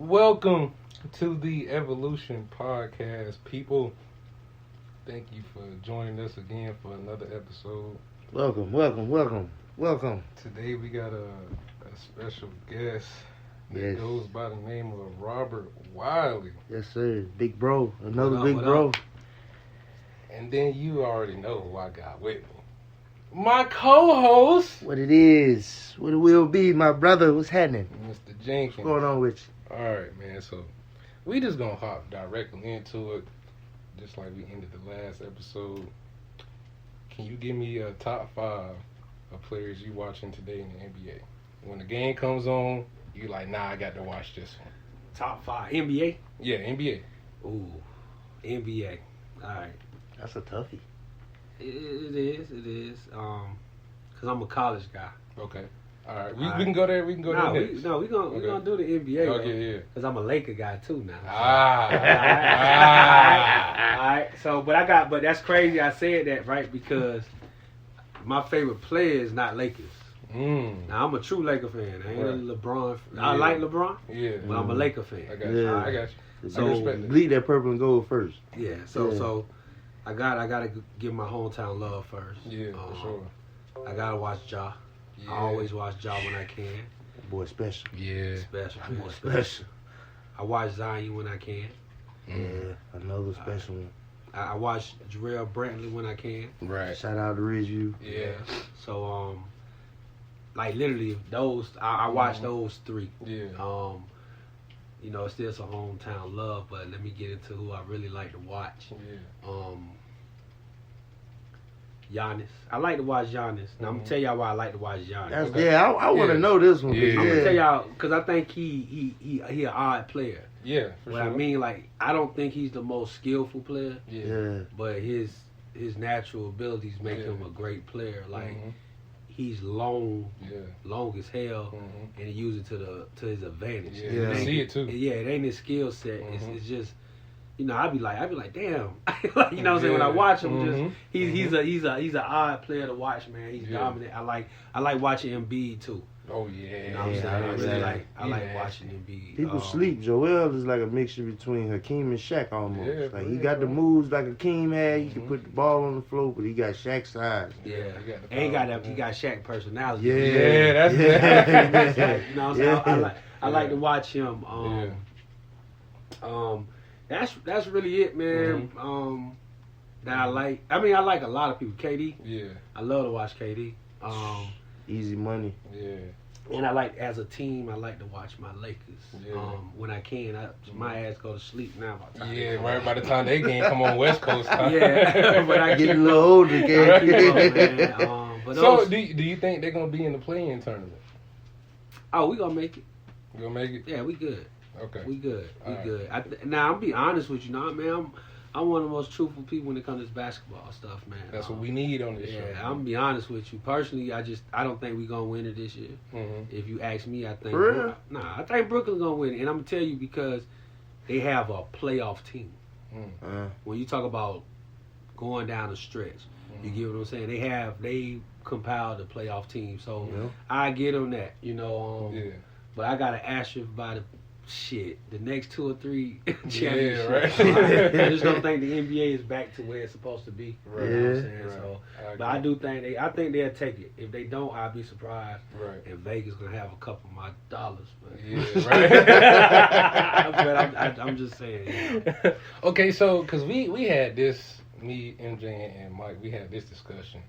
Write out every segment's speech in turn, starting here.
Welcome to the Evolution Podcast, people. Thank you for joining us again for another episode. Welcome. Today we got a special guest that goes by the name of Robert Wiley. Yes, sir. Big bro. Another What big up? bro. And then you already know who I got with me. My co-host, What it is. What it will be, my brother. What's happening? Mr. Jenkins. What's going on with you? All right, man. So we just gonna hop directly into it, just like we ended the last episode. Can you give me a top 5 of players you watching today in the NBA? When the game comes on, you like, nah, I got to watch this one. Top 5 NBA. Yeah, NBA. Ooh, NBA. All right. That's a toughie. It is. Cause I'm a college guy. Okay. All right. We All right. can go there. We can go No, there we next. gonna do the NBA. Okay, yeah. Cause I'm a Laker guy too now. Ah. All right. So, but that's crazy. I said that right because my favorite player is not Lakers. Now I'm a true Laker fan. I ain't a LeBron. I like LeBron, Yeah. but I'm a Laker fan. I got you. Yeah. I got you. So- I respect it. Bleed that purple and gold first. Yeah. So I gotta give my hometown love first. Yeah, for sure. I gotta watch Ja. Yeah. I always watch Ja when I can. That boy special. Yeah. Special. That boy man, special. I watch Zion when I can. Yeah, another special one. I watch Jarrell Brantley when I can. Right. Shout out to Ridgeview. Yeah. So like literally those I watch those 3. Yeah. It's still some hometown love, but let me get into who I really like to watch. Yeah. Giannis. I like to watch Giannis. Now I'm gonna tell y'all why I like to watch Giannis. That's Okay. I want to Yeah. know this one. Yeah. I'm gonna tell y'all because I think he an odd player. Yeah, for What sure. I mean, like, I don't think he's the most skillful player, Yeah. Yeah. but his natural abilities make Yeah. him a great player. Like, Mhm. he's long Yeah. as hell, Mhm. and he uses it to his advantage. Yeah. It You ain't- see it too. Yeah, it ain't his skill set. Mhm. It's just, I'd be like, damn. Like, you know what I'm saying? When I Yeah. watch him, Mhm. he's an odd player to watch, man. He's Yeah. dominant. I like watching Embiid too. Oh yeah. You know what I'm saying? I really exactly. like Yeah. watching Embiid. People sleep. Joel is like a mixture between Hakeem and Shaq almost. Yeah, like for he real, got the bro. moves like Hakeem had. He Mhm. can put the ball on the floor, but he got Shaq's size. Yeah, He got the and he got power, that. He man. got Shaq personality. Yeah, that's yeah. You know what I'm saying? I like Yeah. to watch him. That's really it, man. That I like. I mean, I like a lot of people. KD. Yeah. I love to watch KD. Easy money. Yeah. And I like, as a team, I like to watch my Lakers. Yeah. When I can, my ass go to sleep now. By the time they Yeah, come right on. by the time they game come on West Coast time. Yeah, but I Getting keep a little older, I kid. keep up, man. But So those, do you think they're gonna be in the play-in tournament? we gonna make it. You gonna make it? Yeah, we good. Okay. We good. We All right. good. Now, I'll be honest with you, man. I'm one of the most truthful people when it comes to this basketball stuff, man. That's what we need on this Yeah, show. I'm gonna be honest with you. Personally, I don't think we gonna win it this year. Mm-hmm. If you ask me, I think For real? I think Brooklyn gonna win it, and I'm gonna tell you because they have a playoff team. When you talk about going down the stretch, you get what I'm saying. They compiled a playoff team, so Yeah. I get on that, Yeah. But I gotta ask you about the next 2 or 3 Yeah, championships. right. I just don't think the NBA is back to where it's supposed to be. Right. You know what I'm Yeah. saying? Right. So, I but I agree. do think I think they'll take it. If they don't, I'll be surprised. Right. And Vegas gonna have a couple of my dollars. But, Yeah, right. but I'm just saying. Yeah. Okay, so because we had this, me, MJ, and Mike, we had this discussion.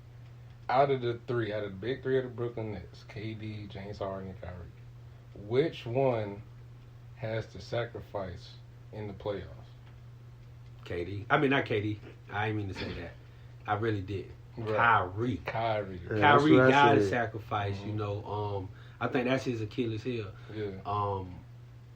Out of the big 3 of the Brooklyn Nets, KD, James Harden, and Kyrie, which one has to sacrifice in the playoffs? KD. I mean, not KD. I didn't mean to say that. I really did. Right. Kyrie. Kyrie. Yeah, that's Kyrie what I got to said. sacrifice. Mhm. I think that's his Achilles heel. Yeah.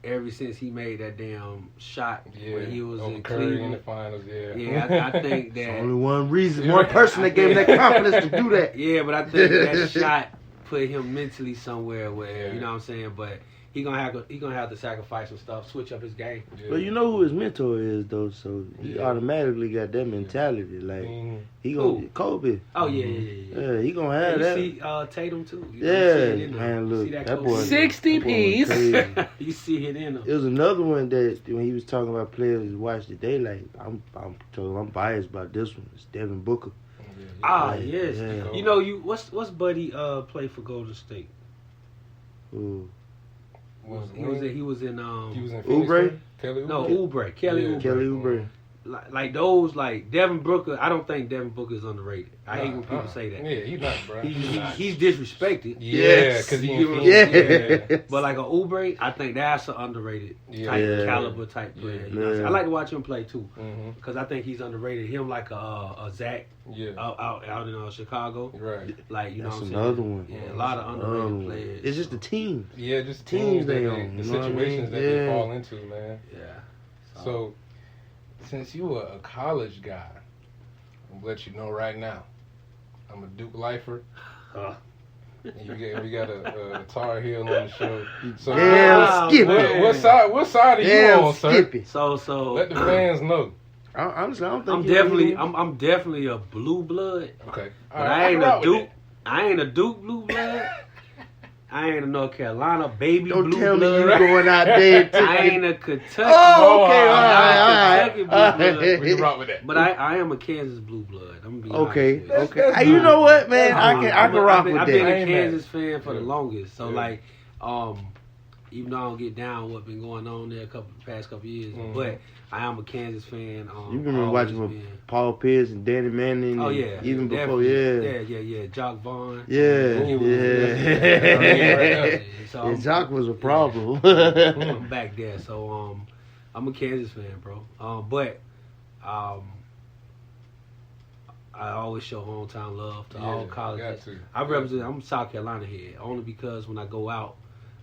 Ever since he made that damn shot Yeah. when he was in Curry in the Cleveland. finals. Yeah. Yeah, I think It's that. only one reason, one person that gave him that confidence to do that. Yeah, but I think that shot put him mentally somewhere where, Yeah. you know what I'm saying? But he gonna have to sacrifice some stuff, switch up his game. Yeah. Well, you know who his mentor is though, so he automatically got that mentality. Like he gonna Kobe. Oh yeah. Yeah, he gonna have that. You see Tatum too. Man, look, that boy 60 piece. You see it in him. It was another one that when he was talking about players to watch today, like I'm biased about this one. It's Devin Booker. Yes. Yeah. You know, what's Buddy play for Golden State? Ooh. He was in Oubre? Kelly Oubre? No, Oubre. Kelly Oubre. Like those, like Devin Booker. I don't think Devin Booker is underrated. I hate when people say that. Yeah, he's not, bro. He's disrespected. Yeah, because But like a Oubre, I think that's an underrated caliber type player. You know I like to watch him play too, because I think he's underrated. Him like a Zach out in Chicago. Right. Like you know what I'm saying. Another one. Yeah, a lot of underrated players. It's just the teams. Yeah, just teams they own. The situations that they fall into, man. Yeah. So since you were a college guy, I'm gonna let you know right now, I'm a Duke lifer. We got a Tar Heel on the show. So what side are you on, sir? Skippy. So let the fans know. Honestly, I don't think I'm definitely a blue blood. Okay. But I ain't a Duke. I ain't a Duke blue blood. I ain't a North Carolina baby Don't blue tell blood. me you going out there. I ain't a Kentucky. Oh, okay, Kentucky blue blood. We can rock with that. But I am a Kansas blue blood. I'm gonna be honest with you. Okay. You know what, man? I can rock with that. I've been a Kansas fan for the longest. So like, even though I don't get down what's been going on there past couple years, but I am a Kansas fan. You remember watching with Paul Pierce and Danny Manning? Oh yeah, even before, Jock Vaughn. So Jock was a problem. I'm back there, so I'm a Kansas fan, bro. But I always show hometown love to all colleges. I'm a South Carolina head, only because when I go out,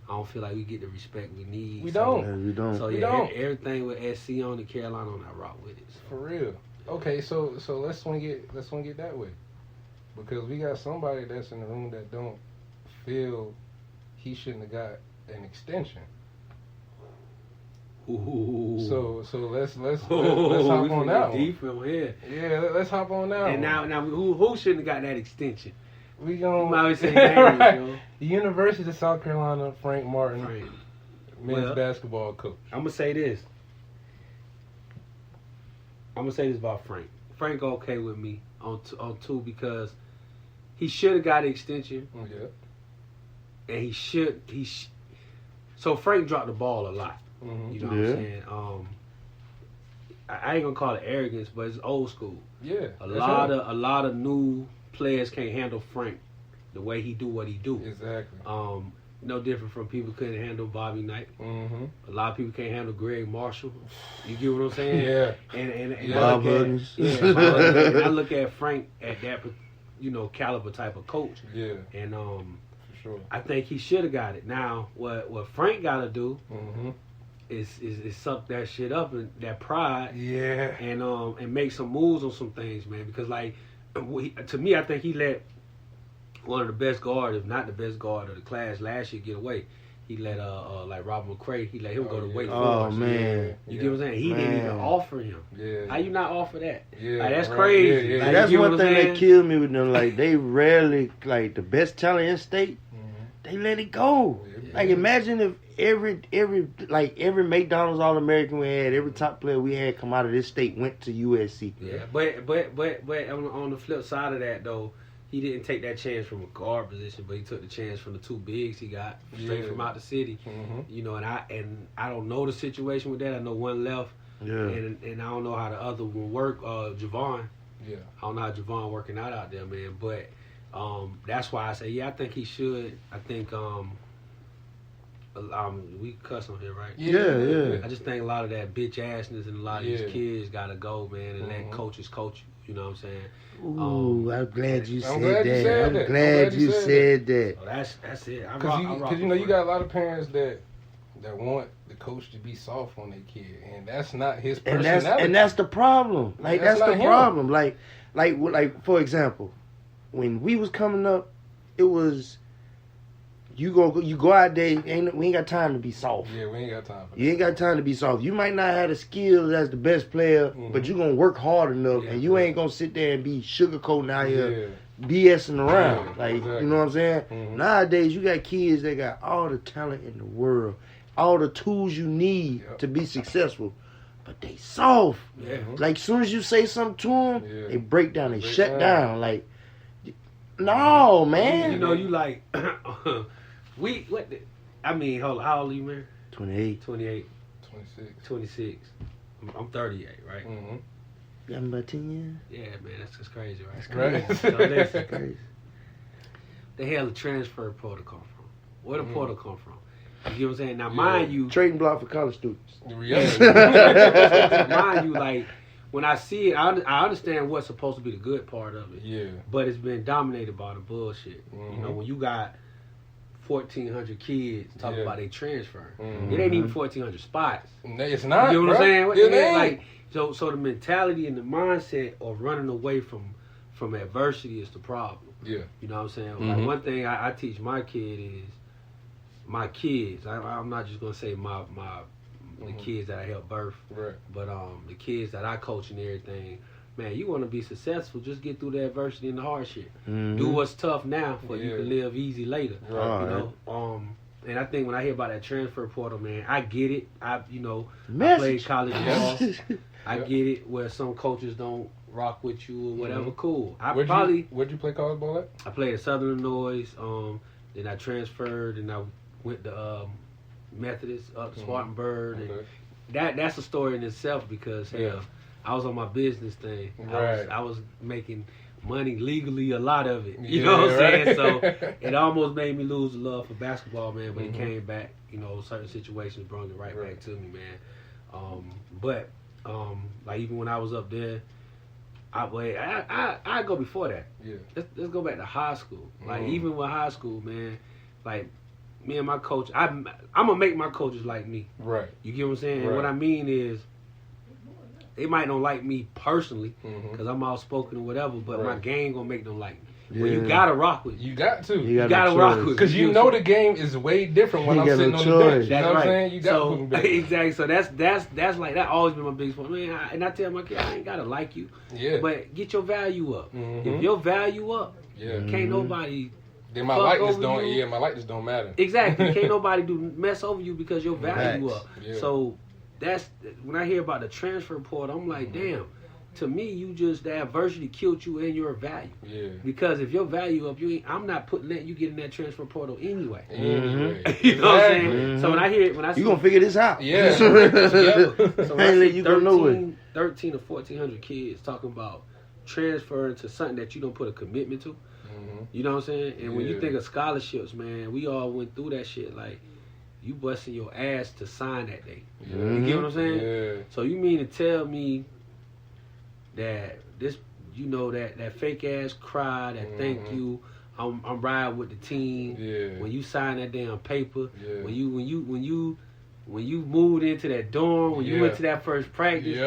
I don't feel like we get the respect we need. We don't. So everything with SC on and Carolina on, I rock with it. So. For real. Okay, so let's swing it that way, because we got somebody that's in the room that don't feel he shouldn't have got an extension. Ooh. So let's hop on that one. Deep from here. Yeah, let's hop on that one. And now who shouldn't have got that extension? We gonna say names, right. The University of South Carolina, Frank Martin, men's basketball coach. I'm gonna say this about Frank. Frank okay with me on two because he should have got an extension. Yeah. And so Frank dropped the ball a lot. Mm-hmm. You know what I'm saying? I ain't gonna call it arrogance, but it's old school. Yeah. A lot of new players can't handle Frank the way he do what he do. Exactly. No different from people couldn't handle Bobby Knight. Mm-hmm. A lot of people can't handle Greg Marshall. You get what I'm saying? Yeah. And Bob Huggins. And I look at Frank at that, caliber type of coach. Yeah. And for sure. I think he should have got it. Now, what Frank got to do is suck that shit up and that pride. Yeah. And make some moves on some things, man. Because to me, I think he let one of the best guards, if not the best guard of the class last year, get away. He let like Robert McCray, he let him go to Wake Forest. Oh man, you get what I'm saying? He didn't even offer him. Yeah. How you not offer that? Yeah, like, that's crazy. Yeah. Like, that's one thing that killed me with them. Like they rarely, like the best talent in state, they let it go. Yeah. Like imagine if every McDonald's All-American we had, every top player we had come out of this state went to USC. Yeah, but on the flip side of that though, he didn't take that chance from a guard position, but he took the chance from the two bigs he got straight from out the city. You know, and I don't know the situation with that. I know one left, and I don't know how the other will work. Javon, I don't know how Javon working out there, man. But that's why I say, I think he should. I think we cuss on here, right? Yeah. I just think a lot of that bitch assness and a lot of these kids gotta go, man, and let coaches coach you. You know what I'm saying? Ooh, I'm glad you said that. I'm glad you said that. So that's it. Because you got a lot of parents that want the coach to be soft on their kid, and that's not his personality. And that's the problem. Like that's the problem. Like for example, when we was coming up, it was you go out there. We ain't got time to be soft. Yeah, we ain't got time for that. You ain't got time to be soft. You might not have the skills as the best player, but you gonna work hard enough, and you ain't gonna sit there and be sugarcoating out here, BSing around. Like exactly. you know what I'm saying? Nowadays, you got kids that got all the talent in the world, all the tools you need to be successful. But they soft. Yeah. Like, soon as you say something to them, they break down. They shut down. Like, no, man. You know, you like, hold on, how old are you, man? 28. 28. 26. 26. I'm 38, right? Mm-hmm. Got about 10 years? Yeah, man, that's just crazy, right? That's crazy. So That's listen, crazy. the hell the transfer portal come from? Where the portal come from? You get what I'm saying? Now, mind you, Trading block for college students. mind you, like, when I see it, I understand what's supposed to be the good part of it. Yeah. But it's been dominated by the bullshit. You know, when you got 1,400 kids talking about they transfer, it ain't even 1,400 spots. It's not. You know what I'm saying? It ain't. Like, so the mentality and the mindset of running away from adversity is the problem. Yeah. You know what I'm saying? Like, one thing I teach my kid is my kids. I'm not just gonna say the kids that I help birth, right? But the kids that I coach and everything. Man, you want to be successful, just get through the adversity and the hardship. Do what's tough now, so you can live easy later. Right. You know. And I think when I hear about that transfer portal, man, I get it. I played college ball. I get it. Where some coaches don't rock with you or whatever. Cool. Where'd you play college ball at? I played at Southern Illinois. Then I transferred and I went to Methodist up to Spartanburg. Okay. And that's a story in itself because hell, I was on my business thing. Right. I was making money legally, a lot of it. You know what I'm saying? So it almost made me lose the love for basketball, man. But it came back. You know, certain situations brought it right back to me, man. But like even when I was up there, I go before that. Yeah. Let's go back to high school. Like even with high school, man, like me and my coach, I'm gonna make my coaches like me. Right. You get what I'm saying? Right. And what I mean is, they might not like me personally because I'm outspoken or whatever, but my game gonna make them like me. Yeah. Well, you gotta rock with me. You got to. You gotta rock with me. Because you know the game is way different when I'm sitting on the bench. You know what I'm saying? You got to put them exactly. So that's like that. Always been my biggest point, man. And I tell my kid, I ain't gotta like you. Yeah. But get your value up. If your value up, can't nobody. Then my likeness don't. Yeah, my likeness don't matter. Exactly. Can't nobody mess over you because your value up. Yeah. So that's when I hear about the transfer portal, I'm like, damn. To me, the adversity killed you and your value. Yeah. Because if your value up, I'm not letting you get in that transfer portal anyway. You know what I'm saying? So when I see, you gonna figure this out. Yeah. So when I see you gonna know it. 13 or 1,400 kids talking about transferring to something that you don't put a commitment to. You know what I'm saying? And when you think of scholarships, man, we all went through that shit. Like, you busting your ass to sign that day. You get what I'm saying? Yeah. So you mean to tell me that this, that fake ass cry, that thank you, I'm riding with the team. Yeah. When you sign that damn paper, when you moved into that dorm, when you went to that first practice,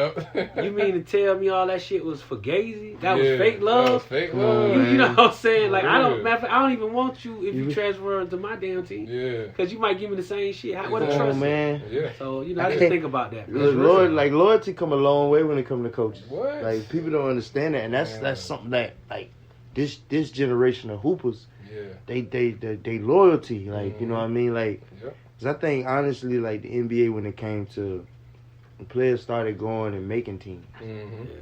you mean to tell me all that shit was fugazi? That was fake love? That was fake love. You know what I'm saying? Like, I don't even want you if you transfer to my damn team. Yeah. Because you might give me the same shit. What a trust. Man. Yeah. So, I just think about that. Loyalty come a long way when it comes to coaches. What? Like, people don't understand that, and that's something that, like, this generation of hoopers, they loyalty, like, you know what I mean? Like, because I think, honestly, like, the NBA, when it came to the players started going and making teams.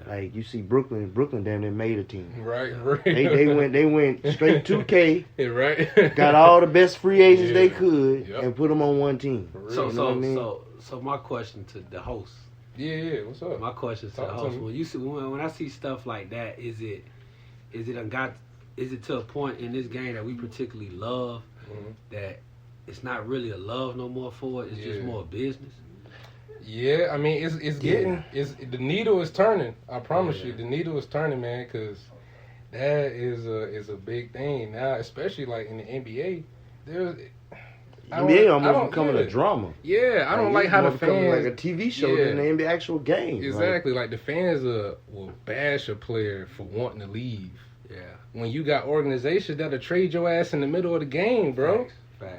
Like, you see Brooklyn damn near made a team. Right. They went straight 2K. Right. Got all the best free agents they could and put them on one team. So, you know what I mean? so my question to the host. Yeah. What's up? My question to the host. When I see stuff like that, is it to a point in this game that we particularly love that it's not really a love no more for it? It's just more business. Yeah, I mean it's getting the needle is turning. I promise you, the needle is turning, man. Because that is a big thing now, especially like in the NBA. NBA almost becoming a drama. Yeah, I don't like how the fans like a TV show than the NBA actual game. Exactly, like the fans will bash a player for wanting to leave. Yeah. When you got organizations that'll trade your ass in the middle of the game, bro.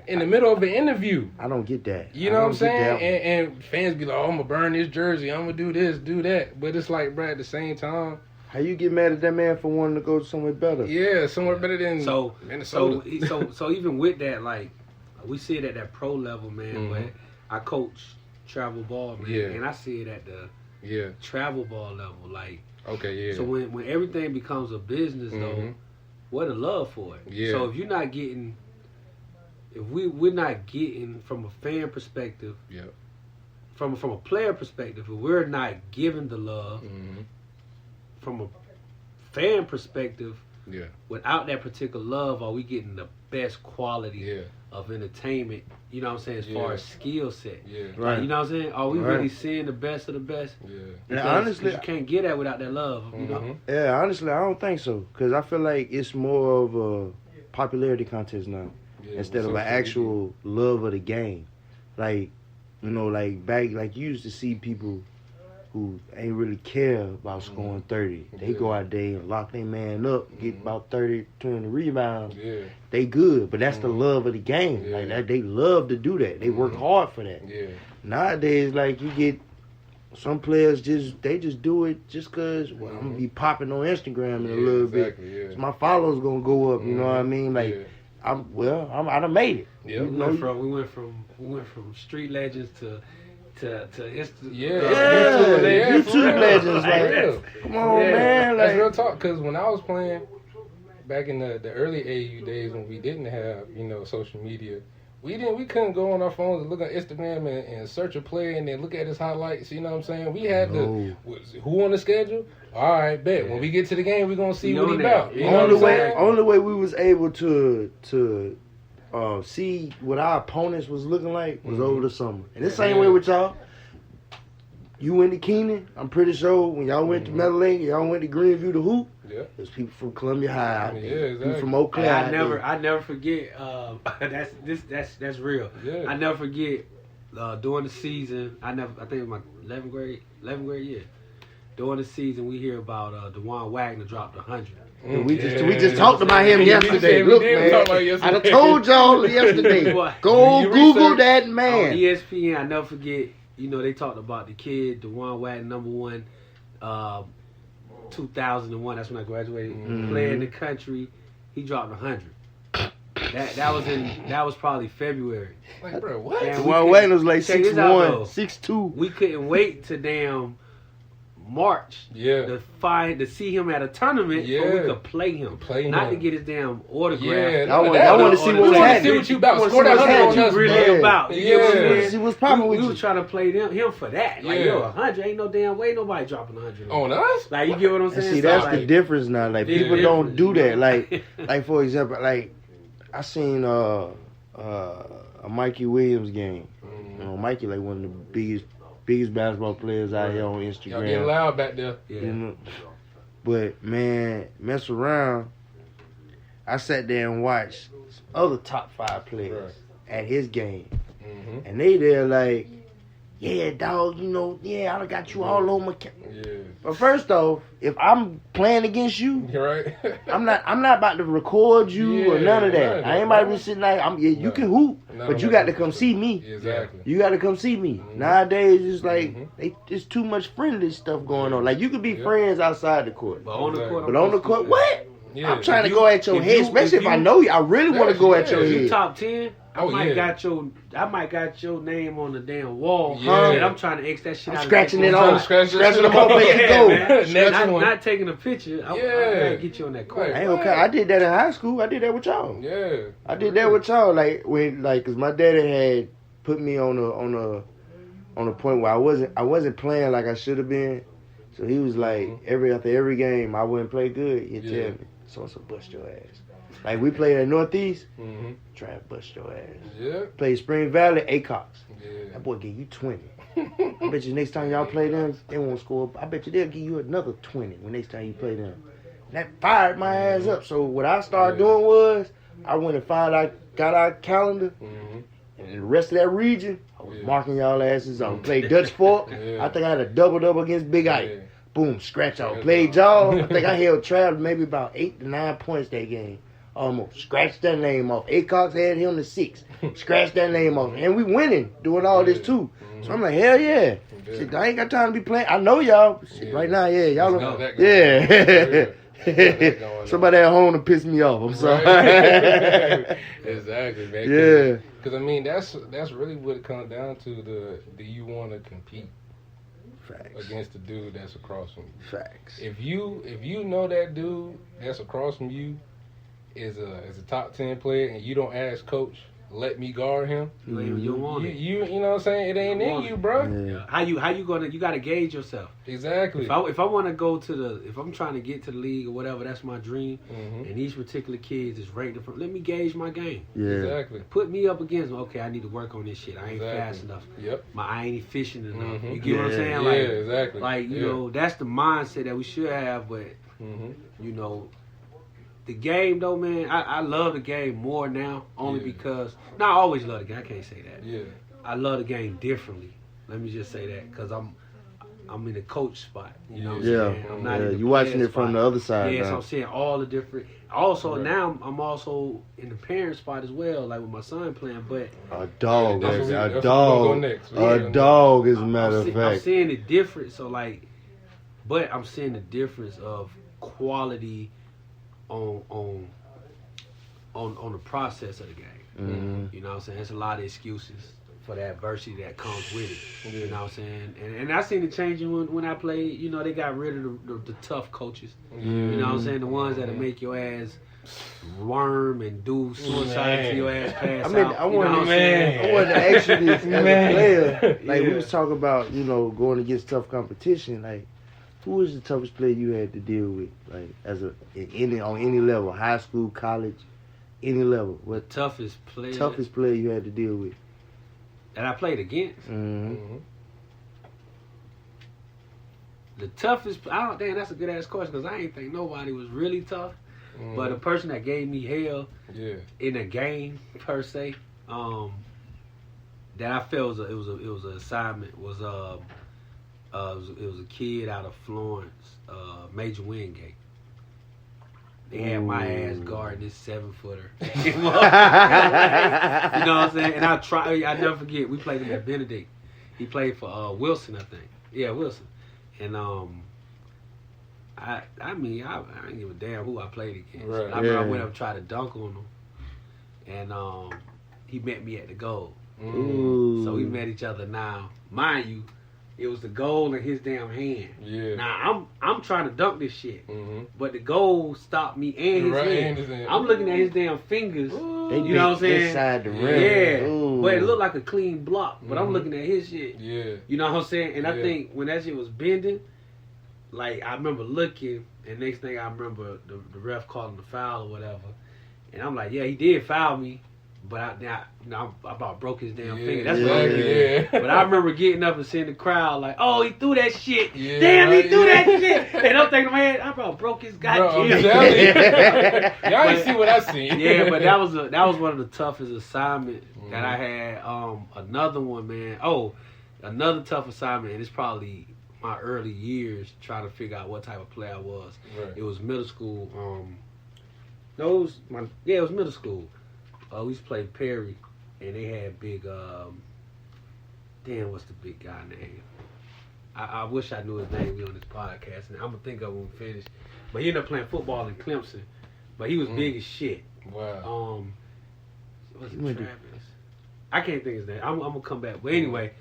in the middle of an interview. I don't get that. You know what I'm saying? And fans be like, oh, I'm going to burn this jersey. I'm going to do this, do that. But it's like, bro, at the same time. How you get mad at that man for wanting to go somewhere better? Yeah, somewhere better than Minnesota. So even with that, like, we see it at that pro level, man. But I coach travel ball, man. And I see it at the travel ball level. Like, okay, yeah. So when everything becomes a business, though, what a love for it. Yeah. So if you're not getting, if we're not getting from a fan perspective, from a player perspective, if we're not giving the love, from a fan perspective, without that particular love, are we getting the best quality of entertainment? You know what I'm saying? As far as skill set, Right. You know what I'm saying? Are we really seeing the best of the best? And honestly, you can't get that without that love. You know? Yeah, honestly, I don't think so. Because I feel like it's more of a popularity contest now instead of an actual love of the game. Like, you know, like back, like you used to see people who ain't really care about scoring 30. They go out there and lock their man up, get about 30, 20 rebounds. They good, but that's the love of the game. Like that, they love to do that. They work hard for that. Nowadays, like you get some players they just do it just cause I'm gonna be popping on Instagram in a little bit. So my followers gonna go up. You know what I mean? Like I done made it. We went from street legends to YouTube legends. Like, come on, man. Like, that's real talk. Because when I was playing back in the early AU days when we didn't have social media, we couldn't go on our phones and look at Instagram and search a player and then look at his highlights. You know what I'm saying? We had who on the schedule. All right, bet. When we get to the game, we're gonna see what he about. Only way we was able to see what our opponents was looking like was over the summer. And the same way with y'all. You went to Keenan, I'm pretty sure when y'all went to Meadow Lake, y'all went to Greenview to hoop. There's people from Columbia High out there. People from Eau Claire. I never forget. That's real. I never forget during the season. I think it was my 11th grade year. During the season, we hear about DeJuan Wagner dropped 100. We just talked about him yesterday. Look, man, I told y'all yesterday. Go Google that man. On ESPN, I never forget. You know, they talked about the kid, DeJuan Wagner, #1, 2001. That's when I graduated. Playing in the country, he dropped 100. That was probably February. Like, bro, what? DeJuan Wagner was like 6'1", 6'2". We couldn't wait to damn March to see him at a tournament so we could play him. Not to get his damn autograph. I want to see what was happening. See what you about. Score that 100 on us, really about. You know what I'm saying? See what's popping with you. We was trying to play him for that. Like, 100 ain't no damn way nobody dropping 100 on us. Like, you get what I'm saying? See, that's the difference now. Like, people don't do that. Like for example, like I seen a Mikey Williams game. You know, Mikey like one of the biggest basketball players out here on Instagram. Y'all getting loud back there. You know? But, man, mess around. I sat there and watched other top 5 players at his game. And they there like, yeah, dog, you know, I done got you all over my But first off, if I'm playing against you, I'm not about to record you or none of that. I ain't about to be sitting like you can hoop, but you got to come see me. Exactly. You got to come see me. Nowadays, it's like it's too much friendly stuff going on. Like you could be friends outside the court, but on the court, what? I'm trying to go at your head, especially if I know you. I really want to go at your head. You top 10. I might got your name on the damn wall, and I'm trying to X that shit out. Scratching it off, scratching them off as you go. Not taking a picture. I gotta get you on that court. I ain't okay. I did that in high school. I did that with y'all. I did that with y'all. Cause my daddy had put me on a point where I wasn't playing like I should have been. So he was like, after every game, I wouldn't play good. He'd tell me, so bust your ass. Like, we played at Northeast, try to bust your ass. Played Spring Valley, Acox. That boy gave you 20. I bet you next time y'all play them, they won't score. I bet you they'll give you another 20 when next time you play them. And that fired my ass up. So what I started doing was, I went and got our calendar, and the rest of that region, I was marking y'all asses on. Played Dutch Fork. I think I had a double against Big Ike. Boom, scratch out. Played y'all. I think I held Trav maybe about 8 to 9 points that game. Scratch that name off. Acox had him the 6. Scratch that name off. And we winning, doing all this too. Mm-hmm. So I'm like, hell yeah. Shit, I ain't got time to be playing. I know y'all. Shit, right now, yeah. Y'all know. Yeah. Somebody at home to piss me off. I'm sorry. Right. Exactly, man. Yeah. Because, I mean, that's really what it comes down to. Do you want to compete? Facts. Against the dude that's across from you. Facts. If you know that dude that's across from you is a top 10 player and you don't ask coach, let me guard him. You don't want it. You know what I'm saying? It ain't in you, bro. Yeah. How you gonna? You gotta gauge yourself. Exactly. If I want to go to if I'm trying to get to the league or whatever, that's my dream. Mm-hmm. And these particular kids is ranked from. Let me gauge my game. Yeah. Exactly. Put me up against them. Okay, I need to work on this shit. I ain't fast enough. Yep. I ain't efficient enough. Mm-hmm. You get what I'm saying? Yeah, Like, exactly. Like you know, that's the mindset that we should have. But you know. The game, though, man, I love the game more now, only because... I always love the game. I can't say that. Yeah. I love the game differently. Let me just say that, because I'm in the coach spot. You know what I'm saying? I'm not in the you watching it spot. from the other side. Yeah, now. so I'm seeing all the different... Also, now I'm also in the parent spot as well, like with my son playing, but... A dog, as a dog, as a matter of fact. I'm seeing the difference, so like... But I'm seeing the difference of quality... on the process of the game. Mm-hmm. You know what I'm saying? There's a lot of excuses for the adversity that comes with it. You know what I'm saying? And I seen it changing when I played. You know, they got rid of the tough coaches. Mm-hmm. You know what I'm saying? The ones that'll make your ass worm and do suicide to your ass pass out. I wanted to ask you this as a player. Like, we was talking about, you know, going against tough competition. Like, who was the toughest player you had to deal with, like on any level, high school, college, any level? What toughest player you had to deal with that I played against? Mm-hmm. The toughest, damn, that's a good ass question because I ain't think nobody was really tough. Mm-hmm. But a person that gave me hell in a game per se, that I felt it was an assignment was it was a kid out of Florence, Major Wingate. They had my ass guarding this 7-footer. You know what I'm saying? And I never forget, we played him at Benedict. He played for Wilson, I think. Yeah, Wilson. And I didn't give a damn who I played against. Right. I went up and tried to dunk on him. And he met me at the goal. So we met each other now. Mind you, it was the goal in his damn hand. Yeah. Now I'm trying to dunk this shit, but the goal stopped me and his hand. I'm looking at his damn fingers. You know what I'm saying? Inside the rim. Yeah. But it looked like a clean block. But I'm looking at his shit. Yeah. You know what I'm saying? And I think when that shit was bending, like I remember looking, and next thing I remember the ref calling the foul or whatever, and I'm like, yeah, he did foul me. But I about broke his damn finger. That's what I'm saying. But I remember getting up and seeing the crowd like, oh, he threw that shit. Yeah, damn, he threw that shit. And I'm thinking, man, I about broke his goddamn. Y'all ain't see what I seen. Yeah, but that was one of the toughest assignments that I had. Another one, man. Oh, another tough assignment, and it's probably my early years trying to figure out what type of player I was. Right. It was middle school. It was middle school. We used to play Perry, and they had big, what's the big guy name? I wish I knew his name. We on this podcast, and I'm going to think of him when we finish. But he ended up playing football in Clemson, but he was big as shit. Wow. Was it Travis? I can't think of his name. I'm going to come back. But anyway,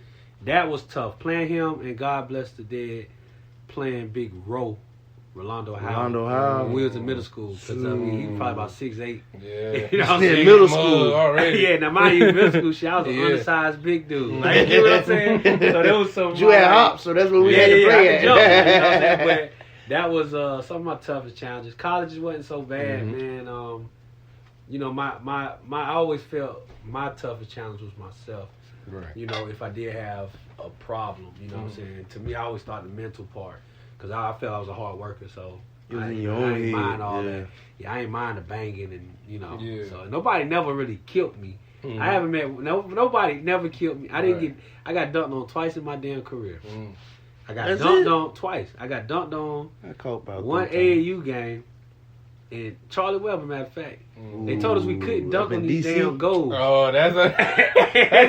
that was tough. Playing him, and God bless the dead, playing Big Rolando Howe. When we was in middle school. Because, he was probably about 6'8". Yeah. You know what I'm saying? Middle school already. Yeah, now mind you, middle school shit, I was an undersized big dude. Like, you know what I'm saying? So there was some... You had hops, so that's what we had to play at. You know what I'm saying? But that was some of my toughest challenges. College wasn't so bad, man. You know, I always felt my toughest challenge was myself. Right. You know, if I did have a problem, you know what I'm saying? To me, I always thought the mental part. Because I felt I was a hard worker, so I ain't mind all that. Yeah, I ain't mind the banging and, you know. Yeah. So nobody never really killed me. I haven't met, nobody never killed me. I got dunked on twice in my damn career. I got dunked on twice. I got dunked on I caught about one AAU game. And Charlie Weber, matter of fact, they told us we couldn't dunk on these DC. damn goals. Oh, that's how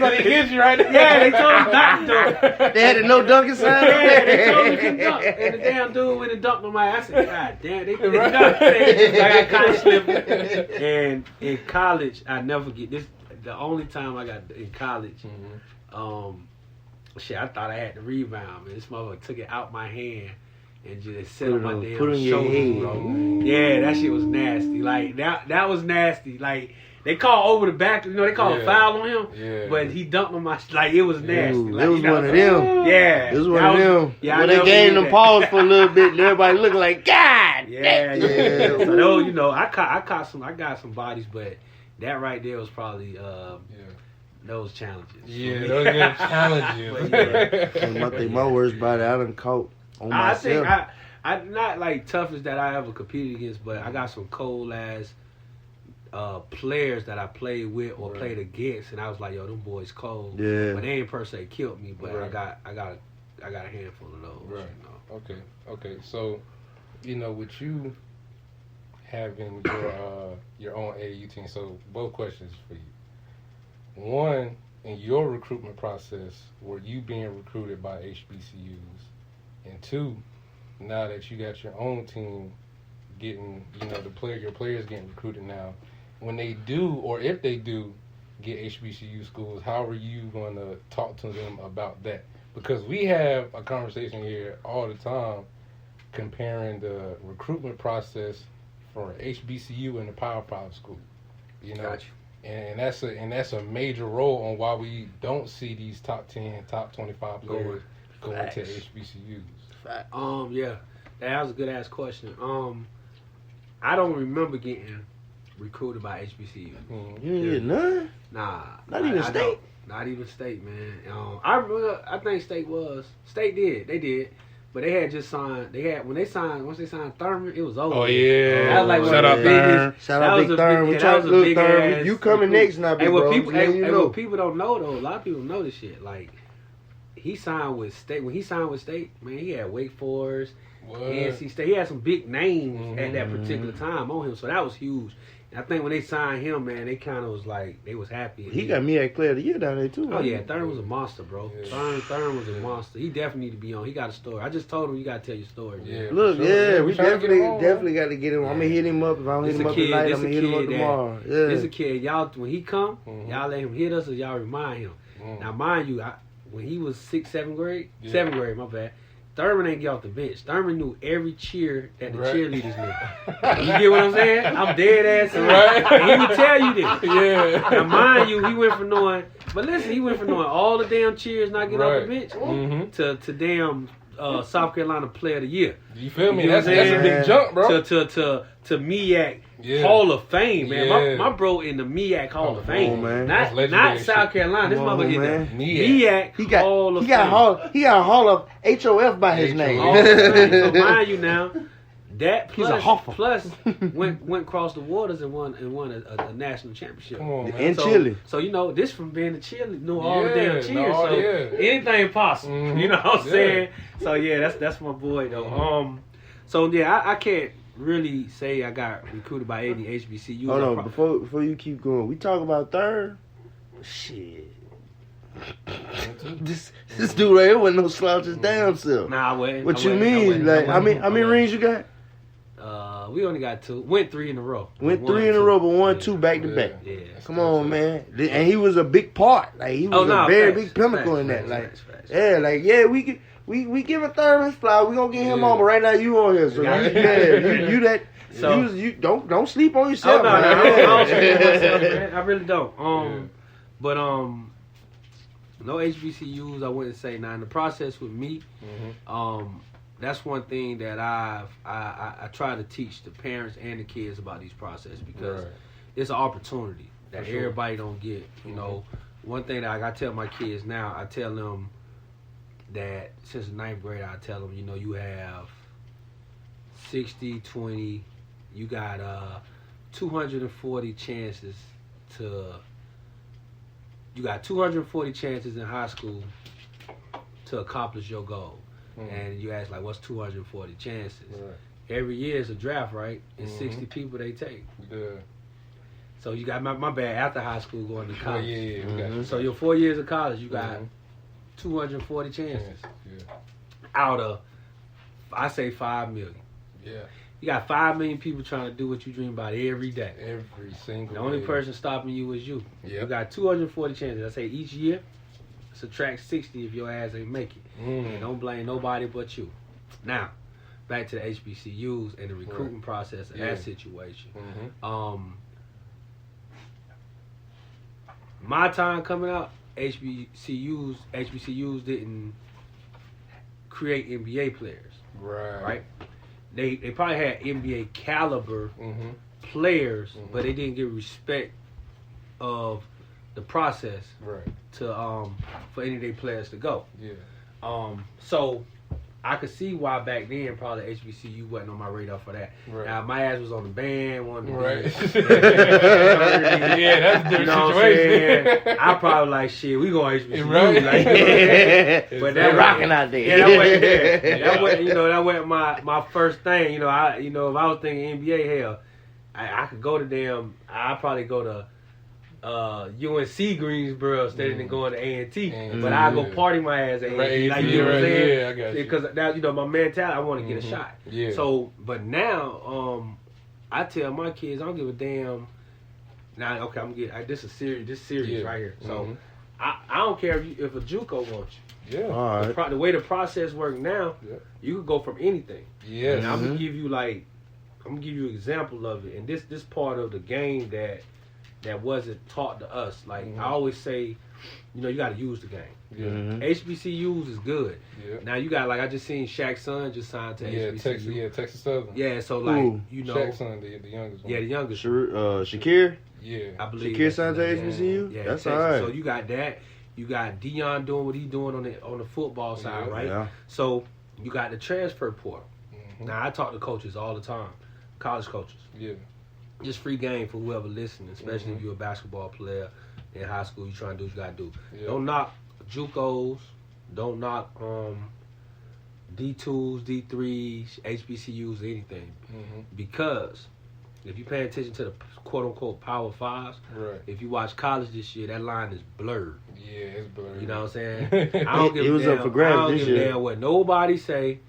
they get you right there. Yeah, they told us not to dunk. They had a no dunking sign. Yeah, they told us we couldn't dunk. And the damn dude went and dunked on my ass. I said, God damn, they dunked. I got kind of slipped. And in college, I never forget this. The only time I got in college, I thought I had the rebound, man. This motherfucker took it out my hand and just set on my damn shoulder, bro. Yeah, that shit was nasty. Like that was nasty. Like they call over the back, they call a foul on him. Yeah. But he dunked on my it was nasty. Like, it was one of them. Yeah. It was one of them. Yeah, when they gave them pause for a little bit and everybody looking like, God. Yeah. So those, I got some bodies, but that right there was probably those challenges. Yeah, those are challenges. I think my worst body I done caught on myself. I think I'm not like toughest that I ever competed against, but I got some cold ass players that I played with or played against, and I was like, yo, them boys cold. Yeah. But they ain't per se killed me, but I got a handful of those. Right. Okay. So, with you having your own AAU team, so both questions for you. One, in your recruitment process, were you being recruited by HBCUs? And two, now that you got your own team getting, your players getting recruited now, when they do, or if they do get HBCU schools, how are you going to talk to them about that? Because we have a conversation here all the time comparing the recruitment process for HBCU and the Power 5 school. Gotcha. And that's a major role on why we don't see these top 10, top 25 players going to HBCUs. Yeah, that was a good ass question. I don't remember getting recruited by HBCU. You didn't get none? Nah, not even state. Not even state, man. I remember. I think state did. They did. But they had just signed. Once they signed Thurman, it was over. Oh yeah, that was like shout out Thurman. Shout out Big Thurman. We trying to look Thurman. You coming next now, big bro. What people don't know though, a lot of people know this shit. Like he signed with state. When he signed with state, man, he had Wake Forest, NC State. He had some big names at that particular time on him, so that was huge. And I think when they signed him, man, they kind of was like, they was happy. He got me at Player of the Year down there, too. Oh, yeah. Thurman was a monster, bro. Yeah. Thurman was a monster. He definitely need to be on. He got a story. I just told him, you got to tell your story. Man. Yeah, look, we definitely got to get him. Yeah. I'm going to hit him up. If I don't hit him up tonight, I'm going to hit him up tomorrow. Yeah. This a kid. Y'all, when he come, y'all let him hit us or y'all remind him. Now, mind you, when he was 7th grade, my bad, Thurman ain't get off the bench. Thurman knew every cheer that the cheerleaders knew. You get what I'm saying? I'm dead ass. And he would tell you this. Yeah. Now, mind you, he went from knowing all the damn cheers not getting off the bench to damn South Carolina Player of the Year. You feel me? That's a big jump, bro. To MEAC Hall of Fame, man. Yeah. My bro in the MEAC Hall of Fame. Man. Not South Carolina. This motherfucker in the MEAC Hall of Fame. He got a Hall of HOF by his name. So mind you now, that plus went across the waters and won a national championship. Come on, man. In Chile. So this from being a cheerleader, knew all the damn cheers. Anything possible. You know what I'm saying? So that's my boy though. I can't really say I got recruited by any HBCU. Hold on, before you keep going, we talk about third. Shit. This dude right here wasn't no slouch his damn self. Nah, I wasn't. What you mean? Like, how many rings you got? We only got 2. Went 3 in a row. Went 3 in a row, but won 2 back to back. Yeah. Come on, man. And he was a big part. Like he was a very big pinnacle in that. We give a Thurman flower. We gonna get him on, but right now you on here, so you that. So you don't sleep on yourself. I don't sleep on myself, man. I really don't. But no HBCUs. I wouldn't say now. In the process with me, that's one thing that I try to teach the parents and the kids about these processes because it's an opportunity that everybody don't get. You know, one thing that I tell my kids now, I tell them that since the 9th grade, I tell them, you have 60-20, you got 240 chances you got 240 chances in high school to accomplish your goal. And you ask, like, what's 240 chances? every year is a draft, right? It's Mhm. 60 people they take. Yeah. So you got my bad after high school going to college. Yeah. We got you. So your 4 years of college, you got Mhm. 240 chances Yeah. out of, I say 5 million. Yeah. You got 5 million people trying to do what you dream about every day. Every single. The only day. person stopping you is you. Yep. You got 240 chances. I say each year, subtract 60 if your ass ain't make it. Mm. And don't blame nobody but you. Now, back to the HBCUs and the recruitment process of Yeah. that situation. Mhm. My time coming out, HBCUs didn't create NBA players, Right. right? They probably had NBA caliber Mhm. players, Mhm. but they didn't give respect of the process Right. to for any of their players to go. Yeah. So I could see why back then probably HBCU wasn't on my radar for that. Right. Now my ass was on the band, Right. yeah, Yeah, that's a different you know what I'm situation. saying? I probably like shit. We going HBCU, Right. like, but They're rocking out there. Yeah, that wasn't there. That wasn't, that wasn't my first thing. If I was thinking NBA, hell, I could go to them. I'd probably go to UNC Greensboro instead of going to A&T. But I go party my ass at A&T. Like, you know what I'm saying? Yeah, I got you. Because now my mentality, I want to get a shot. Yeah. So, but now, I tell my kids, I don't give a damn. Now, okay, I'm getting this is serious. This serious right here. So, I don't care if a JUCO wants you. Yeah. All right. The way the process works now, you could go from anything. Yes. And I'm gonna give you an example of it. And this part of the game that wasn't taught to us. Like I always say, you got to use the game. Yeah. HBCUs is good. Yeah. Now you got I just seen Shaq's son just signed to HBCU. Texas Southern. Yeah, so Ooh. Shaq's son, the youngest one. Yeah, the youngest. Shakir? Yeah. I believe Shakir that's signed to his name. HBCU? Yeah, That's Texas. all right. So you got that. You got Dion doing what he's doing on the football side, right? Yeah. So you got the transfer portal. Mhm. Now I talk to coaches all the time, college coaches. Yeah. Just free game for whoever listening, especially if you're a basketball player in high school. You trying to do what you got to do. Yeah. Don't knock JUCOs. Don't knock D2s, D3s, HBCUs, anything. Mhm. Because if you pay attention to the quote-unquote Power Fives, Right. if you watch college this year, that line is blurred. Yeah, it's blurry. You know what I'm saying? I don't give It a was damn. up for grabs I don't this give a year. damn what nobody say.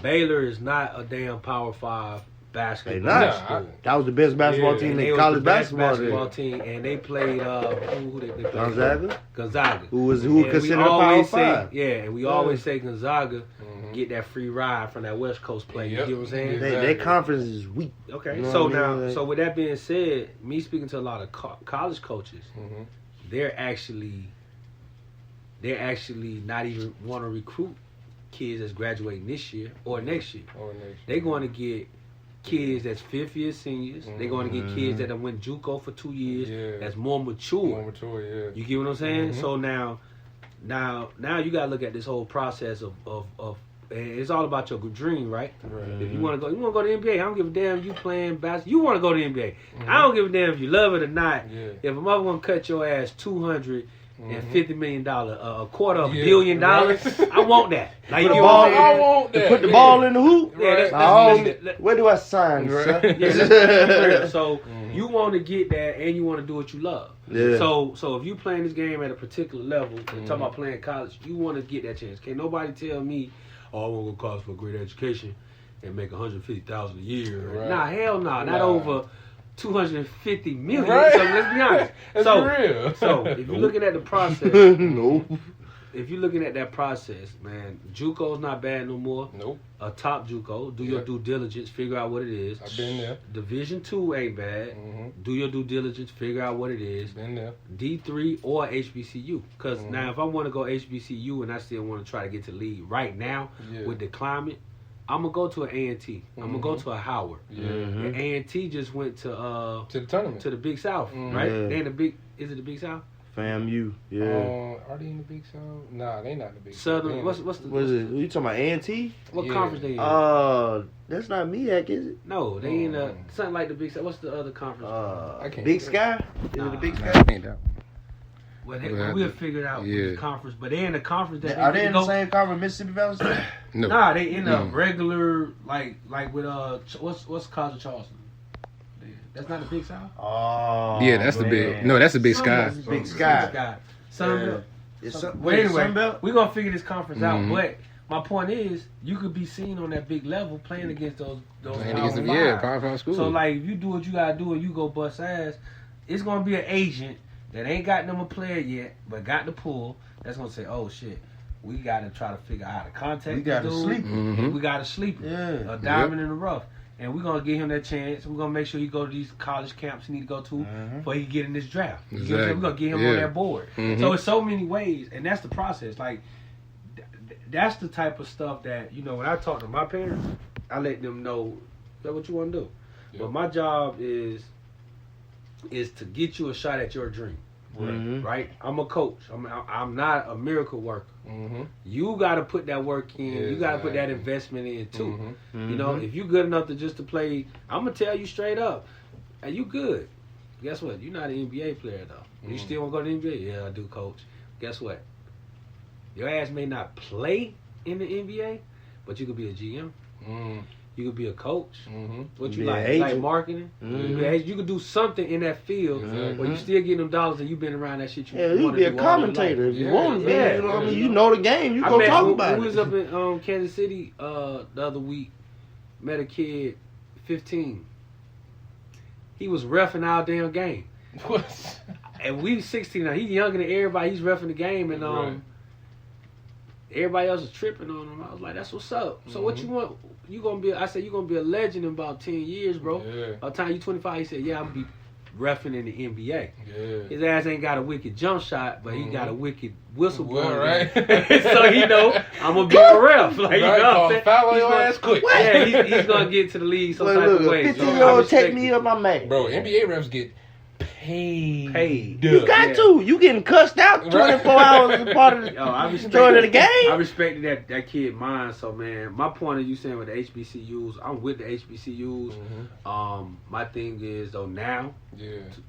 Baylor is not a damn Power 5 basketball They not. school. That was the best basketball Yeah. team And they in was college the best basketball. team, and they played who they played? Gonzaga? Gonzaga. Who was And we considered a Power always say, 5. yeah, and we Yeah. always say Gonzaga Mhm. get that free ride from that West Coast play. Yep. You get what I'm saying? Yeah. Their conference is weak. Okay. You know So what I now, mean? so with that being said, me speaking to a lot of college coaches, Mhm. they're actually not even want to recruit kids that's graduating this year or next year. Or next. They're going to get kids that's fifth year seniors. They're going to get kids that have went JUCO for 2 years. Yeah. That's more mature. More mature, yeah. You get what I'm saying? Mhm. So now you got to look at this whole process of and it's all about your dream, right? Right. If you want to go to the NBA. I don't give a damn if you playing basketball. You want to go to the NBA. Mhm. I don't give a damn if you love it or not. Yeah. If a mother want to cut your ass $250 million, a quarter of $1 Yeah, billion, right. I want that. Like Put you the know ball- what I'm saying? I want that. Put the ball in the hoop. Yeah, that's- Oh, that's- where do I sign, Right. sir? Yeah, let's be real. So Mhm. you want to get that, and you want to do what you love. Yeah. So if you playing this game at a particular level, and Mhm. talking about playing college, you want to get that chance. Can't nobody tell me, "Oh, I want to go to college for a great education and make $150,000 a year." Right. Nah, hell no, not Nah. over $250 million. Right. So let's be honest. That's so real. So if you're looking at the process, No. if you're looking at that process, man, JUCO's not bad no more. Nope. A top JUCO, do your Yeah. due diligence, figure out what it is. I've been there. Division II ain't bad. Mhm. Do your due diligence, figure out what it is. Been there. D3 or HBCU. Because Mhm. now if I want to go HBCU and I still want to try to get to lead right now Yeah. with the climate, I'm going to go to an A&T. I'm going to go Mhm. to a Howard. Yeah. And A&T just went to To the tournament. the Big South, Mhm. right? Yeah. They in the Big, is it the Big South? FAMU. Yeah. Are they in the Big South? Nah, they not in the Big South. Southern, They in what's the- the, What is it? You talking about A&T? what Yeah. conference they in? That's not MEAC, is it? No, they in something like the Big South. What's the other conference? I can't Big think. Sky? Is it Nah. the Big Nah, Sky? I ain't that one. we'll figure it out with the conference. But they in the conference that are they in the same conference, Mississippi Valley State? No. Nah, they in a regular like with what's College of Charleston? That's not the Big South. Oh, yeah, that's the big. No, that's the Big Sky. Big Sky. Sunbelt. Well, anyway, we're gonna figure this conference out. But my point is, you could be seen on that big level playing against those Power 5 schools. So like, if you do what you gotta do and you go bust ass, it's gonna be an agent that ain't got them a player yet, but got the pull. That's gonna say, oh shit, we gotta try to figure out how to contact. We gotta sleep. We gotta sleep. Yeah, a diamond in the rough. And we're going to give him that chance. We're going to make sure he go to these college camps he need to go to before he get in this draft. Exactly. We're going to get him on that board. So it's so many ways, and that's the process. Like, that's the type of stuff that, you know, when I talk to my parents, I let them know, that's what you want to do. Yep. But my job is to get you a shot at your dream. Right? I'm a coach. I'm not a miracle worker. You got to put that work in. You got to put that investment in too. You know, if you good enough to play, I'm gonna tell you straight up, hey, you good. Guess what? You're not an NBA player though. You still want to go to the NBA? Yeah, I do, coach. Guess what? Your ass may not play in the NBA, but you could be a GM. You could be a coach. What you like marketing? You could do something in that field where you still get them dollars and you've been around that shit. You be a commentator if you want to be. You know what I mean? You know the game. You go talk about it. We was up in Kansas City the other week. Met a kid, 15. He was reffing our damn game. What? And we 16 now. He's younger than everybody. He's reffing the game and everybody else is tripping on him. I was like, that's what's up. So what you want? I said, you're going to be a legend in about 10 years, bro. By the time you're 25, he said, yeah, I'm going to be reffing in the NBA. His ass ain't got a wicked jump shot, but he got a wicked whistle blowing. So he know I'm going to be a ref. Like, you know what I'm saying? Foul on your ass quick. Yeah, he's going to get to the league some type of way. 15-year-old take me up my man. Bro, NBA refs get paid. You got to. You getting cussed out 24 hours as part of the game. I respected that kid mind. So man, my point of you saying with the HBCUs, I'm with the HBCUs. My thing is though now,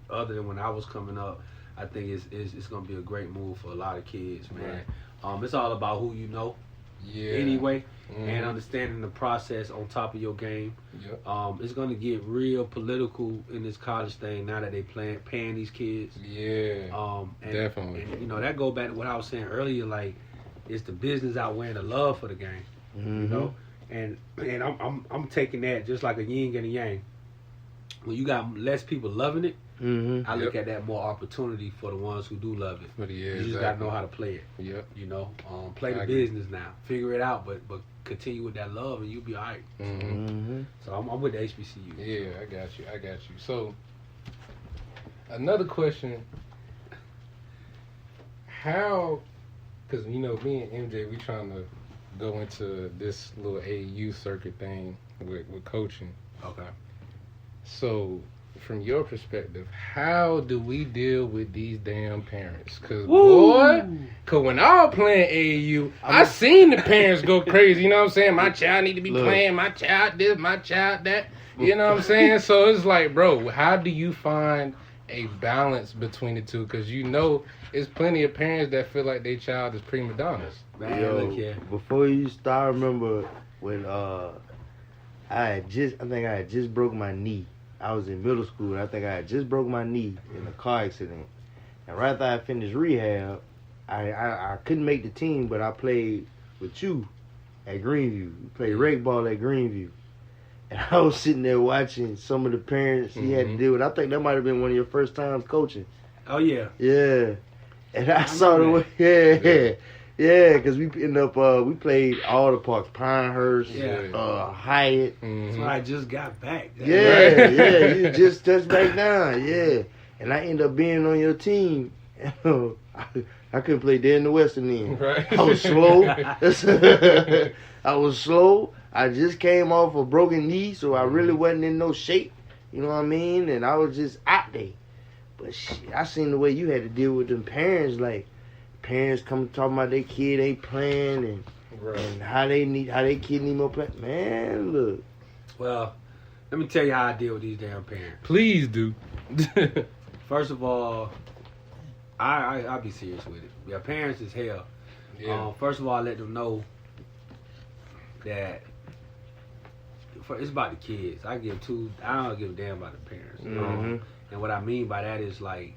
other than when I was coming up, I think it's gonna be a great move for a lot of kids, man. It's all about who you know. Anyway, and understanding the process on top of your game. It's going to get real political in this college thing now that they paying these kids. Definitely. And, you know, that go back to what I was saying earlier. Like, it's the business outweighing the love for the game. You know, and I'm taking that just like a yin and a yang. When you got less people loving it, I look at that more opportunity for the ones who do love it. You just got to know how to play it. You know, play the business now. Figure it out, but continue with that love and you'll be all right. So I'm with the HBCU. Yeah, I got you. So, another question. How, because, you know, me and MJ, we trying to go into this little AAU circuit thing with coaching. Okay. So, from your perspective, how do we deal with these damn parents? Cause when I was playing AAU, I seen the parents go crazy. You know what I'm saying? My child need to be playing. My child this. My child that. You know what I'm saying? So it's like, bro, how do you find a balance between the two? Because you know, it's plenty of parents that feel like their child is prima donnas. Man, before you start, I remember when I think I had just broke my knee. I was in middle school, and I think I had just broke my knee in a car accident. And right after I finished rehab, I couldn't make the team, but I played with you at Greenview. We played rec ball at Greenview. And I was sitting there watching some of the parents he had to deal with. I think that might have been one of your first times coaching. Oh, yeah. Yeah. And I saw the way, because we ended up, we played all the parks, Pinehurst, Hyatt. So I just got back. You just touched back down, And I ended up being on your team. I couldn't play dead in the Western end. Right. I was slow. I just came off a broken knee, so I really wasn't in no shape. You know what I mean? And I was just out there. But shit, I seen the way you had to deal with them parents, like, parents come talking about their kid ain't playing and how they kid need more play. Man, look. Well, let me tell you how I deal with these damn parents. Please do. First of all, I'll be serious with it. Yeah, parents is hell. Yeah. First of all, I let them know that it's about the kids. I don't give a damn about the parents. And what I mean by that is like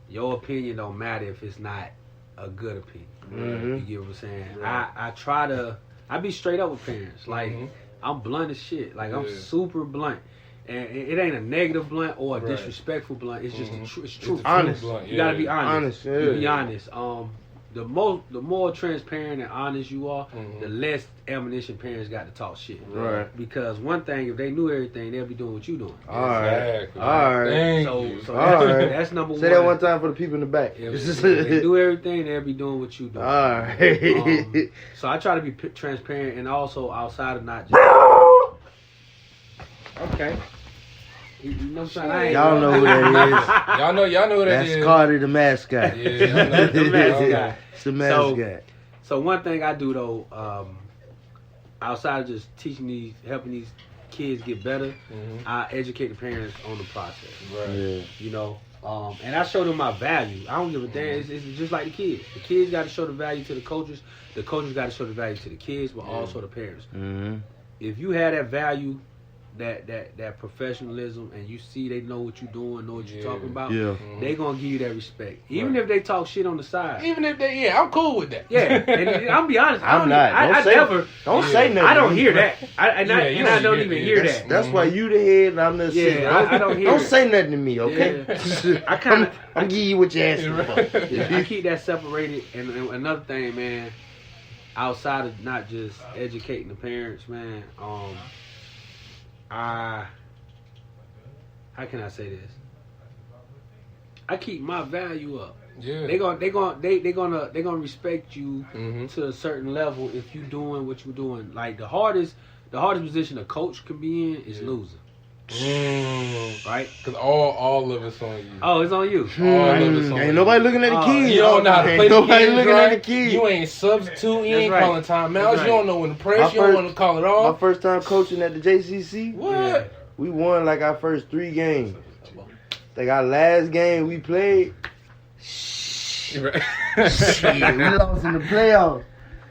your opinion don't matter if it's not a good opinion. You get what I'm saying? Right. I be straight up with parents. Like I'm blunt as shit. Like I'm super blunt. And it ain't a negative blunt or a disrespectful blunt. It's just it's truth. Honest. You gotta be honest. Yeah. You be honest. The more transparent and honest you are, the less ammunition parents got to talk shit. Right. Because one thing, if they knew everything, they'll be doing what you doing. All right. So all right. That's number one. Say that one time for the people in the back. If they do everything, they'll be doing what you doing. All right. So I try to be transparent and also outside of not just. Okay. You know what I'm saying? Y'all know who that is. Y'all know who that is. That's Carter the mascot. Yeah, y'all know the mascot. It's the mascot. So one thing I do though, outside of just helping these kids get better, I educate the parents on the process. Right. Yeah. You know, and I show them my value. I don't give a damn. It's just like the kids. The kids got to show the value to the coaches. The coaches got to show the value to the kids, but also the parents. If you have that value, that professionalism, and you see they know what you're doing, know what you're talking about, they gonna give you that respect. Even if they talk shit on the side. Even if they, I'm cool with that. Yeah, and I'm be honest, I'm not. Don't say nothing. I don't hear that. I don't even hear that. That's why you the head and I'm the assistant. I don't hear. Don't say nothing to me, okay? Yeah. I'm giving you what you're asking for. I keep that separated. And another thing, man, outside of not just educating the parents, man, how can I say this? I keep my value up. Yeah. They gonna respect you to a certain level if you doing what you're doing. Like the hardest position a coach can be in is losing. Right? Because all of it's on you. Oh, it's on you. All of it's on you. Ain't nobody looking at the kids. You don't know how to play the nobody kids, looking right? at the kids. You ain't substitute. You ain't calling timeouts. Right. You don't know when to press. You don't want to call it off. My first time coaching at the JCC. What? We won like our first 3 games. Like our last game we played. Right. Shit, we lost in the playoffs.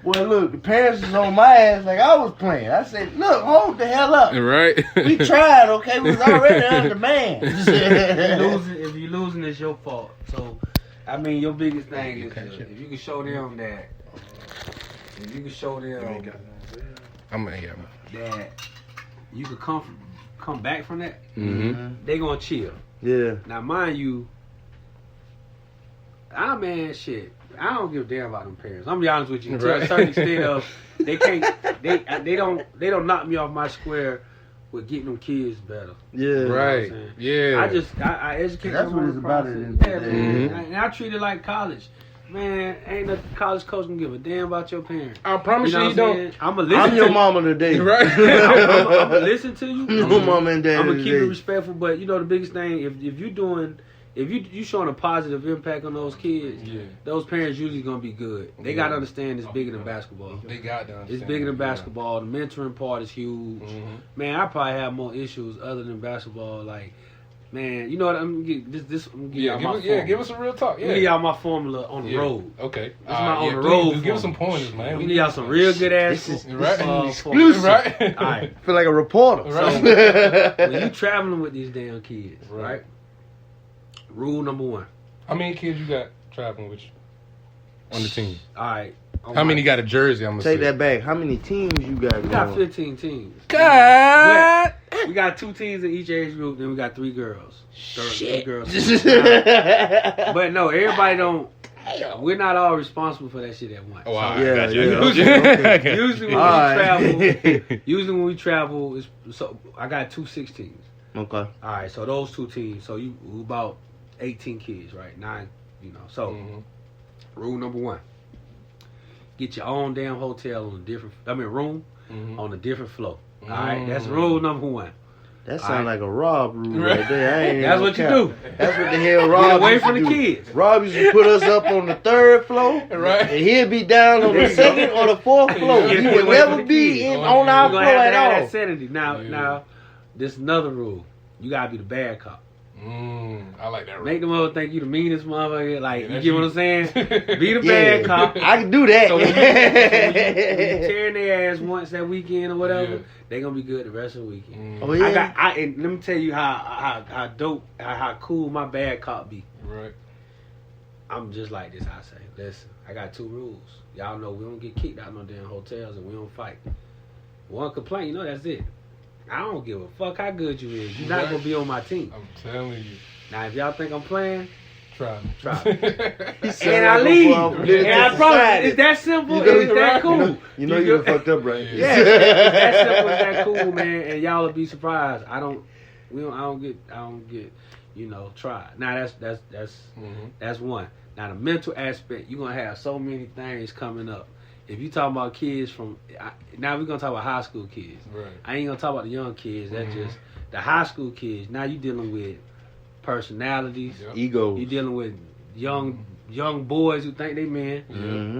Well, look, the parents was on my ass like I was playing. I said, look, hold the hell up. Right. We tried, okay? We was already undermanned. If you losing, it's your fault. So, I mean, your biggest thing is if you can show them that, that you can come back from that, they gonna chill. Yeah. Now, mind you, shit. I don't give a damn about them parents. I'm gonna be honest with you. To a certain extent of they don't knock me off my square with getting them kids better. Yeah. Right. You know I educate them. That's what it's about. And I treat it like college. Man, ain't no college coach gonna give a damn about your parents. I promise you don't. I'm your mama today. Right. I'm gonna listen to you. Your mama and daddy. I'm gonna keep it respectful, but you know the biggest thing, if you showing a positive impact on those kids, those parents usually gonna be good. They gotta understand it's bigger than basketball. They got to understand. It's bigger than basketball. The mentoring part is huge. Man, I probably have more issues other than basketball. Like, man, you know what? I'm gonna give us some real talk. Yeah, give y'all my formula on the road. Okay, this is my on the road. Give us some pointers, man. We need y'all some real good ass. This is exclusive, right? All right, feel like a reporter. Right. So, when you traveling with these damn kids, right? Rule number 1. How many kids you got traveling with you on the team? All right. How many got a jersey? I'm gonna take that back. How many teams you got? We got 15 teams. God. We got 2 teams in each age group. Then we got 3 girls. Shit. 3 girls. But no, everybody don't. We're not all responsible for that shit at once. Oh, wow. Yeah. Okay. Usually when we travel, so I got 2 16s. Okay. All right, so those 2 teams. So you about 18 kids, right? 9, So rule number 1: get your own damn hotel on a different. Room on a different floor. All right, that's rule number 1. That sounds like a Rob rule right there. That's what you do. That's what the hell Rob Get away used from to the do. kids. Rob used to put us up on the 3rd floor, right? And he'd be down on the 2nd or the 4th floor. He would never be on our floor at all. That sanity. Now, this is another rule. You gotta be the bad cop. I like that. Make them all think you the meanest motherfucker. Like, Yeah, you get what I'm saying? Be the Yeah, bad cop. I can do that. So when you tearing their ass once that weekend or whatever, they gonna be good the rest of the weekend. Oh yeah. And let me tell you how dope, how cool my bad cop be. Right. I'm just like this. I say, listen, I got 2 rules. Y'all know we don't get kicked out no damn hotels and we don't fight. One complaint, you know, that's it. I don't give a fuck how good you is. You're not gonna be on my team. I'm telling you. Now, if y'all think I'm playing, Try me. and I leave. And I promise, it's that simple. It's that cool. You know you fucked up, right? Yeah, it's that simple. It's that cool, man. And y'all will be surprised. I don't get. You know, try. Now that's one. Now the mental aspect, you're gonna have so many things coming up. If you talking about kids now we're gonna talk about high school kids. Right. I ain't gonna talk about the young kids. That's just the high school kids. Now you dealing with personalities, ego. You dealing with young boys who think they men.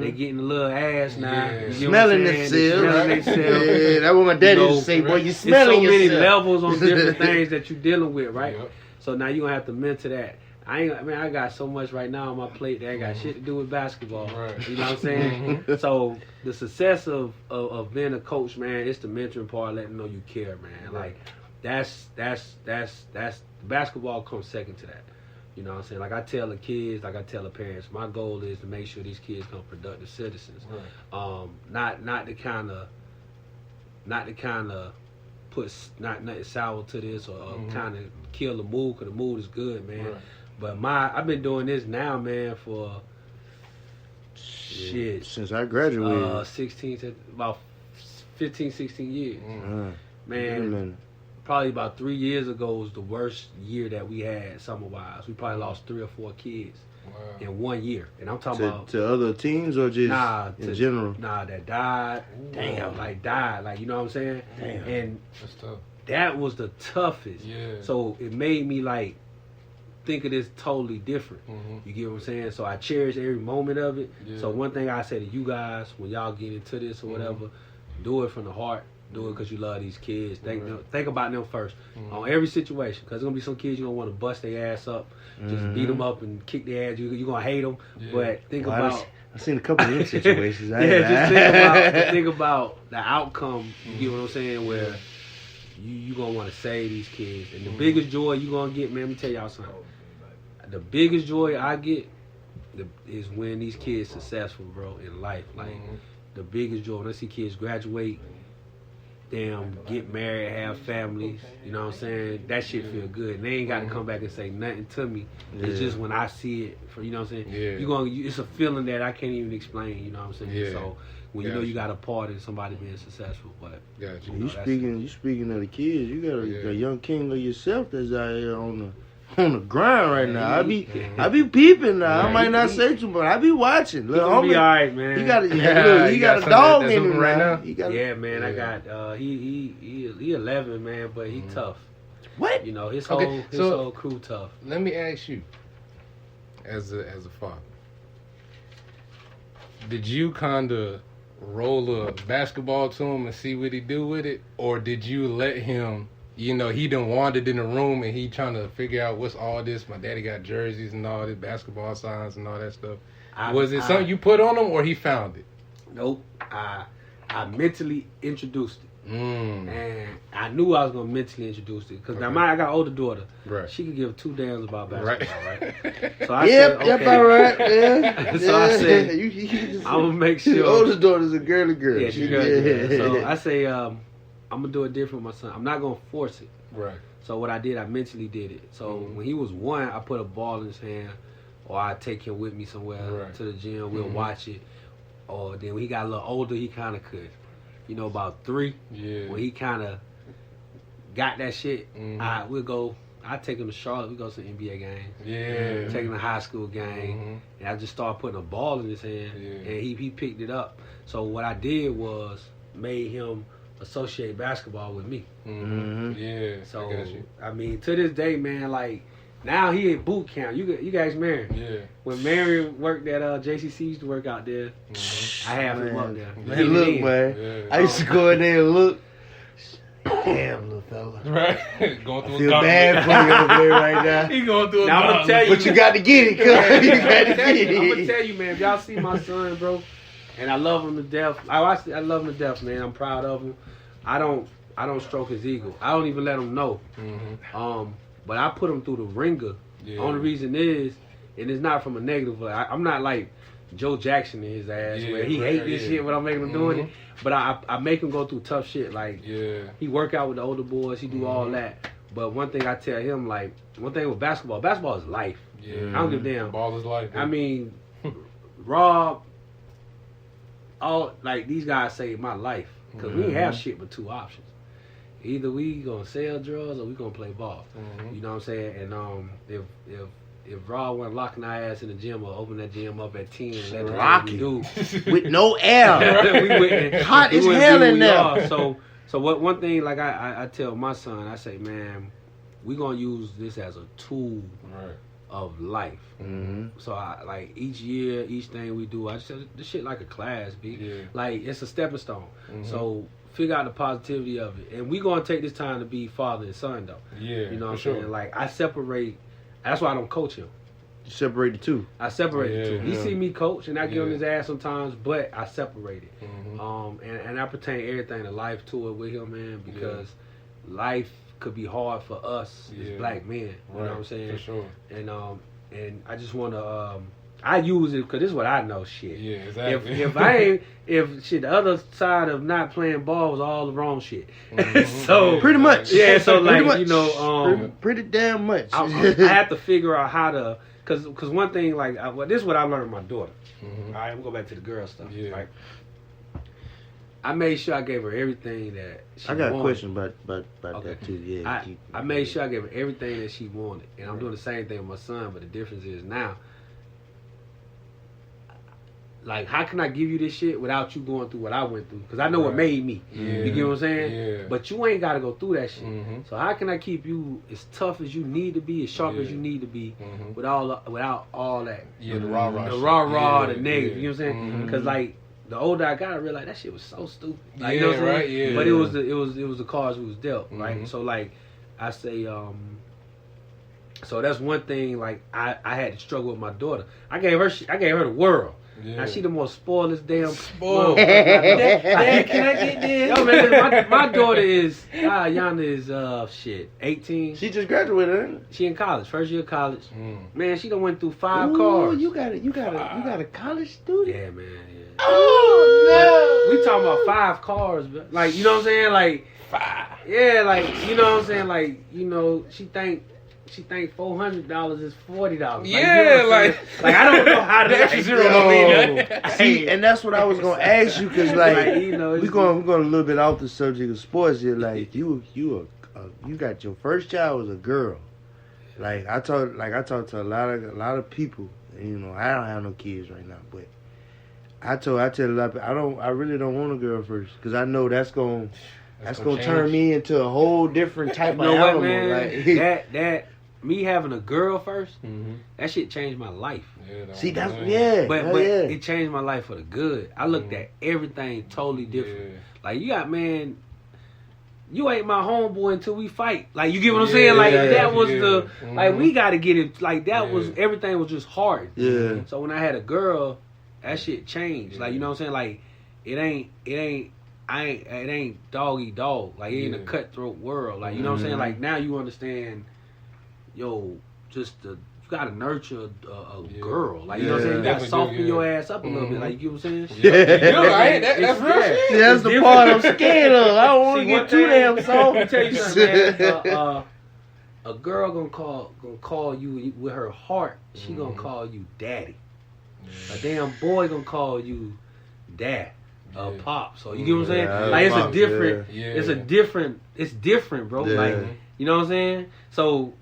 They getting a little ass now. Yeah. Smelling themselves. Yeah, that's what my daddy used to say. Boy, you smelling yourself. yourself. So many levels on different things that you dealing with, right? Yep. So now you gonna have to mentor that. I got so much right now on my plate that ain't got shit to do with basketball. Right. You know what I'm saying? So the success of being a coach, man, it's the mentoring part, letting them know you care, man. Right. Like that's basketball comes second to that. You know what I'm saying? Like I tell the kids, like I tell the parents, my goal is to make sure these kids become productive citizens. Right. Not the kind of put nothing sour to this or kind of kill the mood, because the mood is good, man. Right. But I've been doing this now, man, for shit since I graduated. About 15, 16 years. Man, Mm. probably about 3 years ago was the worst year that we had summer-wise. We probably lost 3 or 4 kids in 1 year. And I'm talking about... To other teams or just in general? Nah, that died. Damn. Died. Like, you know what I'm saying? Damn. And That's tough. that was the toughest. Yeah. So it made me, like, think of this totally different. You get what I'm saying? So I cherish every moment of it. Yeah. So one thing I say to you guys, when y'all get into this or whatever, do it from the heart. Do it because you love these kids. Think about them first on every situation. Because there's going to be some kids you're going to want to bust their ass up, just beat them up and kick their ass. You're going to hate them. Yeah. But think about... I've seen a couple of them situations. Just think about the outcome. You get what I'm saying? Where you going to want to save these kids. And the biggest joy you going to get, man, let me tell y'all something. The biggest joy I get is when these kids successful, bro, in life. Like, the biggest joy when I see kids graduate, damn, get married, have families, you know what I'm saying? That shit feel good. And they ain't got to come back and say nothing to me. Yeah. It's just when I see it, you know what I'm saying? Yeah. It's a feeling that I can't even explain, you know what I'm saying? Yeah. So when you know you got a part in somebody being successful, but you speaking of the kids, you got a young king of yourself that's out here on the grind right now. I be peeping now. I might not say too much. I be watching. He gonna be all right, man. He got a dog in him right now. Man. I got he 11, man, but he tough. What? You know, his whole crew tough. Let me ask you, as a father, did you kind of roll a basketball to him and see what he do with it, or did you let him? You know, he done wandered in the room and he trying to figure out what's all this. My daddy got jerseys and all this, basketball signs and all that stuff. Was it something you put on him or he found it? Nope. I mentally introduced it. And I knew I was going to mentally introduce it. Because now I got an older daughter. Right. She can give 2 damns about basketball, right? So I said, okay. All right. Yeah. So I said, I'm going to make sure. Your oldest daughter's a girly girl. Yeah, she's girly. So I say, I'm going to do it different with my son. I'm not going to force it. Right. So what I did, I mentally did it. So when he was 1, I put a ball in his hand, or I take him with me somewhere to the gym. We'll watch it. Or then when he got a little older, he kind of could. You know, about 3, when he kind of got that shit, I take him to Charlotte. We go to some NBA games. Yeah. Take him to high school game. And I just started putting a ball in his hand. And he picked it up. So what I did was made him associate basketball with me. Yeah. So I mean, to this day, man, like now he in boot camp. You guys married. Yeah. When Mary worked at JCC, used to work out there. I have him up there. Man, look, man. I used to go in there and look. Damn, little fella. Right? Going through I feel bad for you over there right now. He going through a Now, I'ma tell But you got to get it, cuz. You got to get I'm gonna it. tell you, man. If y'all see my son, bro, and I love him to death. I love him to death, man. I'm proud of him. I don't stroke his ego. I don't even let him know. Mm-hmm. But I put him through the ringer. Yeah. Only reason is, and it's not from a negative way. I'm not like Joe Jackson in his ass, where he hate this shit when I'm making him doing it. But I make him go through tough shit. Like, he work out with the older boys. He do all that. But one thing I tell him, like, one thing with basketball is life. Yeah. I don't give a damn. Ball is life. I mean, Rob, all like these guys saved my life because we ain't have shit but two options. Either we gonna sell drugs or we gonna play ball. You know what I'm saying? And if Rob wasn't locking our ass in the gym or open that gym up at 10 and let the do with no air. we wouldn't, hot as hell in there. So what one thing like I tell my son, I say, man, we gonna use this as a tool of life. So I like each year, each thing we do, I just say this shit like a class, B. Like it's a stepping stone. So figure out the positivity of it, and we gonna take this time to be father and son though. You know what I'm saying? Like I separate. That's why I don't coach him. You separate the two. I separate the two. He see me coach, and I get on his ass sometimes, but I separate it. And I pertain everything to life to it with him, man, because life could be hard for us as black men. You know what I'm saying? For sure. And I just want to. I use it because this is what I know. Shit. Yeah, exactly. If the other side of not playing ball was all the wrong shit. So pretty much. Yeah. So like much. you know, pretty damn much. I have to figure out how to, cause one thing like this is what I learned from my daughter. All right, I'm gonna go back to the girl stuff. Like, I made sure I gave her everything that she wanted. I got a question about that too. Yeah. I made sure I gave her everything that she wanted, and I'm doing the same thing with my son. But the difference is now. Like, how can I give you this shit without you going through what I went through? Because I know what made me. You get what I'm saying? Yeah. But you ain't got to go through that shit. So how can I keep you as tough as you need to be, as sharp as you need to be, without all that? The rah-rah the shit. rah-rah, the negative. You know what I'm saying? Because, like, the older I got, I realized that shit was so stupid. Like, you know what I'm saying? Yeah. But it was the cards we was dealt, right? So, like, I say, so that's one thing, like, I had to struggle with my daughter. I gave her the world. Now she the most spoilest damn spoiled. Dad, can I get this? Yo, man, my daughter is Yana is 18. She just graduated, ain't it? She in college, first year of college. Man, she done went through 5 cars. You got a college student? Yeah, man. Yeah. Oh no. We talking about 5 cars, bro. Like, you know what I'm saying? Like 5. Yeah, like, you know what I'm saying? Like, you know, she think $400 is $40. Yeah, like I don't know how to. That's zero. See, and that's what I was gonna ask you, because like you know, we're going a little bit off the subject of sports here. Like you got your first child was a girl. Like I talk to a lot of people. You know, I don't have no kids right now, but I tell a lot of people, I really don't want a girl first, because I know that's gonna turn me into a whole different type of animal. What, man? Like, that me having a girl first, that shit changed my life. See, that's but it changed my life for the good. I looked at everything totally different. Like, you got, man, you ain't my homeboy until we fight. Like, you get what I'm saying? Like, that was the like, we got to get it. Like, that was everything was just hard. Yeah. So when I had a girl, that shit changed. Like, you know what I'm saying? Like, it ain't dog eat dog. Like, it ain't a cutthroat world. Like, you know what I'm saying? Like, now you understand, you gotta nurture a girl. Like, you know what I'm saying? You gotta soften your ass up a little bit. Like, you know what I'm saying? That's real shit. See, that's the part I'm scared of. I don't want to get too damn soft. Let me tell you something, man. A girl gonna call you with her heart. She gonna call you daddy. A damn boy gonna call you dad. Pop. So you get what I'm saying? Like, it's a different. It's different, bro. Like, you know what I'm saying? So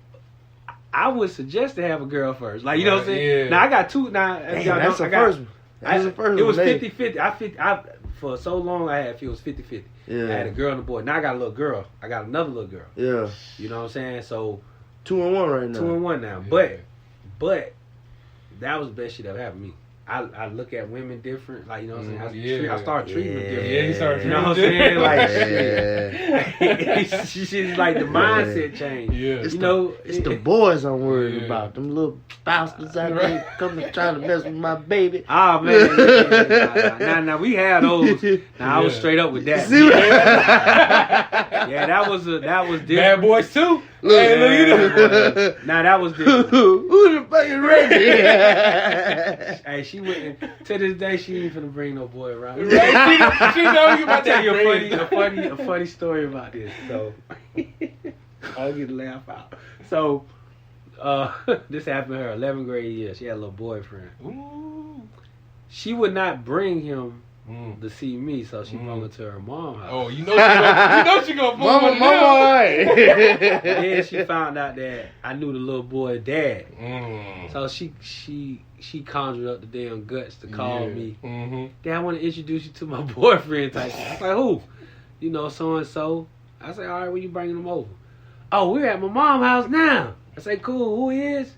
I would suggest to have a girl first. Like, you know what I'm saying? Now I got 2 now. That's the first one. It was 50-50. I for so long I had it was 50-50. Yeah. I had a girl and a boy. Now I got a little girl. I got another little girl. Yeah. You know what I'm saying? So 2-1 right now. 2-1 now. Yeah. But that was the best shit that ever happened to me. I look at women different, like, you know what I'm saying? Yeah. I start treating them different. Yeah, he started You know what I'm saying? Like, she's like the mindset change. Yeah. It's the boys I'm worried about. Them little bastards out there coming trying to mess with my baby. Oh man, now we had those. Now I was straight up with that. Yeah, that was different. Bad Boys too. Look, Now that was different. Who the fucking Reggie? Hey, she wouldn't. To this day, she ain't finna bring no boy around. Right? She know you about I'll tell you that. a funny story about this. So I'll get a laugh out. So this happened in her 11th grade year. She had a little boyfriend. Ooh. She would not bring him to see me, so she brought him to her mom's house. Oh, you know she gonna pull Mama, Then she found out that I knew the little boy's dad. So she conjured up the damn guts to call me. Dad, I want to introduce you to my boyfriend type. I was like, who? You know, so and so. I said, all right, when you bringing him over? Oh, we're at my mom's house now. I say, cool. Who he is?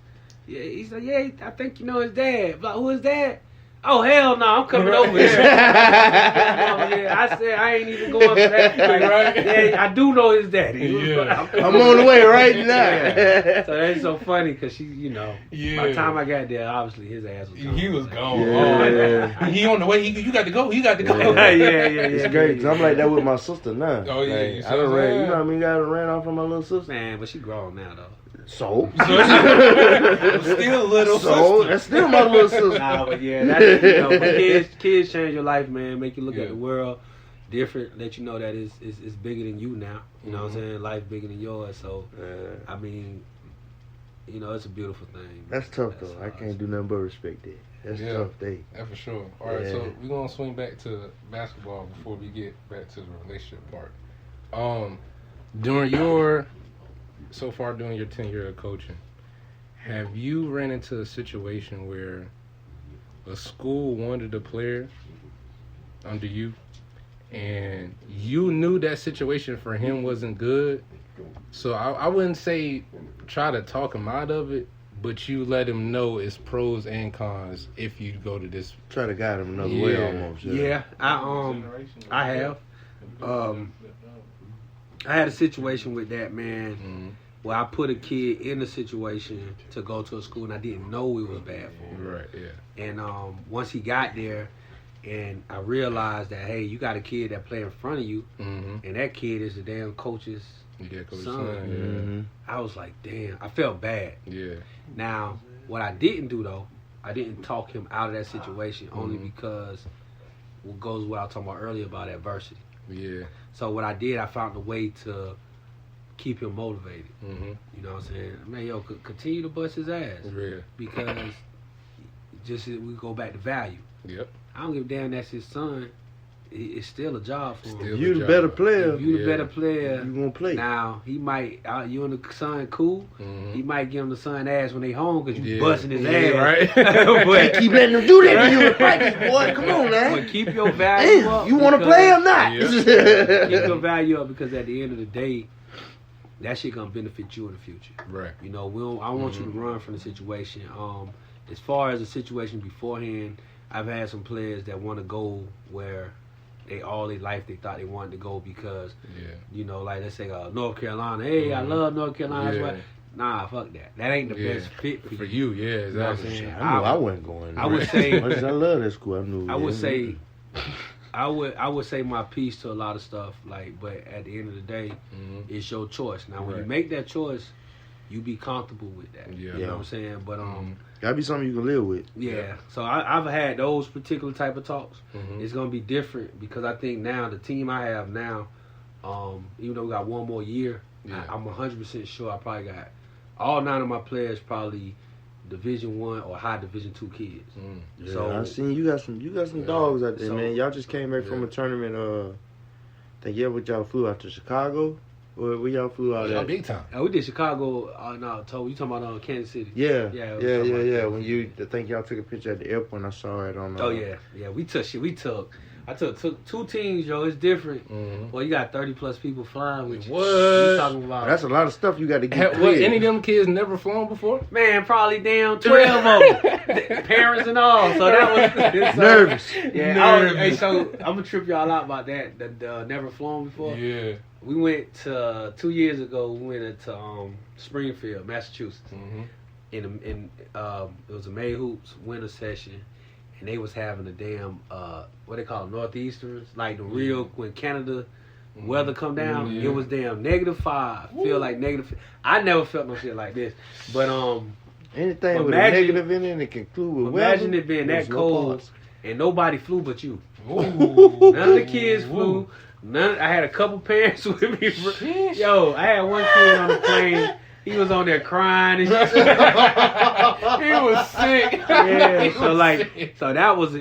Yeah, he said, yeah, I think you know his dad. Like, who is that? Oh, hell no, I'm coming over here. Yeah, I said, I ain't even going for that. Like, yeah, I do know his daddy. Yeah. I'm on the way right now. Yeah. So that's so funny because she, you know, Yeah. by the time I got there, obviously his ass was gone. He was gone. Yeah. He on the way. You got to go. You got to go. yeah. It's great. 'Cause I'm like that with my sister now. Oh, yeah, Like, you I so done ran. sad. You know what I mean? I done ran off from my little sister. Man, but she grown now though. So Still little sister. that's still my little sister. Nah, but yeah, that's, you know, but kids change your life, man. Make you look at the world different. Let you know that it's bigger than you now. You know what I'm saying? Life bigger than yours. So, I mean, you know, it's a beautiful thing. That's tough though. I can't do nothing but respect it. That's a tough day. That's for sure. All right, so we're gonna swing back to basketball before we get back to the relationship part. During your tenure of coaching, have you ran into a situation where a school wanted a player under you and you knew that situation for him wasn't good? So I wouldn't say try to talk him out of it, but you let him know it's pros and cons if you go to this. Try to guide him another way almost. Yeah, I have. I had a situation with that, man, where I put a kid in a situation to go to a school and I didn't know it was bad for him. Right, yeah. And once he got there and I realized that, hey, you got a kid that play in front of you and that kid is the damn coach's son. I was like, damn, I felt bad. Yeah. Now, what I didn't do, though, I didn't talk him out of that situation only because what goes what I was talking about earlier about adversity. Yeah. So what I did, I found a way to keep him motivated. You know what I'm saying? Man, yo, continue to bust his ass. Yeah. Because just we go back to value. Yep. I don't give a damn that's his son. It's still a job for him. Still You the better player. If you the better player, You gonna play. now he might you and the son cool. He might give him the son ass when they home because you busting his ass. Right. But Keep letting them do that to you in practice, boy. Come on, man. but keep your value up. You want to play or not? Yeah. Keep your value up because at the end of the day, that shit gonna benefit you in the future. Right. You know, I don't want you to run from the situation. As far as the situation beforehand, I've had some players that want to go where all their life they thought they wanted to go because, you know, like let's say North Carolina. Hey, I love North Carolina. That's why. Nah, fuck that. That ain't the best fit for you. Yeah, You know what I'm exactly. saying? I knew I wasn't going. I would say. Much as I love that school, I knew. I would say. I would say my piece to a lot of stuff, like, but at the end of the day, it's your choice. Now, when you make that choice, you be comfortable with that. Yeah. You know what I'm saying? But gotta be something you can live with. yeah. So I've had those particular type of talks. It's gonna be different because I think now the team I have now, even though we got one more year, I'm 100% sure I probably got all 9 of my players probably Division 1 or high Division 2 kids. Yeah, So I seen you got some dogs out there, So- man. Y'all just came back from a tournament. I think y'all flew out to Chicago. Where y'all flew out Y'all at? big time. we did Chicago. No, you talking about Kansas City? Yeah, Yeah, yeah. we talking about When I think y'all took a picture at the airport, and I saw it on. Oh yeah. We took shit. We took I took two teams, yo. It's different. Mm-hmm. Well, you got 30 plus people flying with you. What? You talking about? That's a lot of stuff you got to get What, clear. any of them kids never flown before? Man, probably damn 12 of them. Parents and all. So that was... Nervous. Yeah. Nervous. Hey, so I'm going to trip y'all out about that. The never flown before. Yeah. We went to 2 years ago. We went to Springfield, Massachusetts. Mm-hmm. It was a May Hoops winter session, and they was having a damn what they call northeasters, like the real when Canada weather come down. Yeah. It was damn -5. Feel like negative. I never felt no shit like this, but Anything with a imagine- negative in it that can include with imagine weather, it being there's that no cold pause. and nobody flew but you. Ooh. None of the kids flew. I had a couple parents with me. Yo, I had one kid on the plane. He was on there crying and shit. He was sick. Yeah, so that was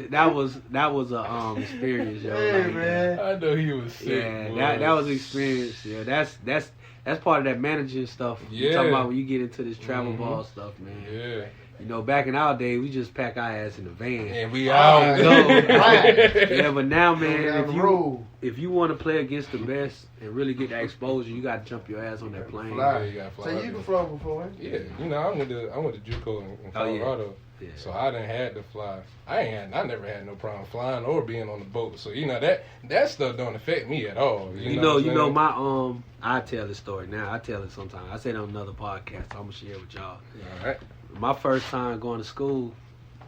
a experience, yo. Hey, Like, man. I know he was sick. yeah, that was an experience. Yeah, that's part of that managing stuff. You Yeah. talking about when you get into this travel Mhm. ball stuff, man. Yeah. You know, back in our day, we just pack our ass in the van. And we out. Yeah, but now, man, Down the road. if you want to play against the best and really get that exposure, you got to jump your ass on that plane. Yeah, you gotta fly So you out can there. fly before, eh? Yeah, you know, I went to JUCO in Oh, yeah. Colorado, Yeah. so I didn't had to fly. I never had no problem flying or being on the boat. So you know that stuff don't affect me at all. You know my I tell this story now. I tell it sometimes. I say it on another podcast. I'm gonna share it with y'all. All right. My first time going to school,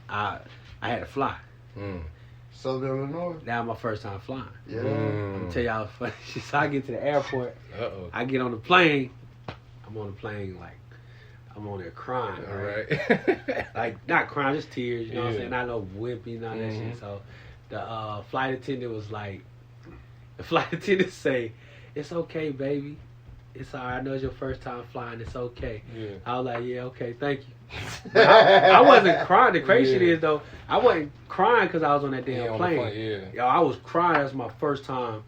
I had to fly. Southern Illinois. That was my first time flying. Yeah. I'm gonna tell y'all funny shit. So I get to the airport. Uh-oh. I get on the plane. I'm on the plane like I'm on there crying. All Right? right. Like not crying, just tears. You know what I'm Yeah. saying? Not no whipping, none of that shit. So the flight attendant was like, the flight attendant say, "It's okay, baby. It's all right. I know it's your first time flying. It's okay." Yeah. I was like, "Yeah, okay, thank you." But I wasn't crying. The crazy shit Yeah. is though, I wasn't crying because I was on that damn Yeah, on the plane. plane, yeah. Yo, I was crying. That's my first time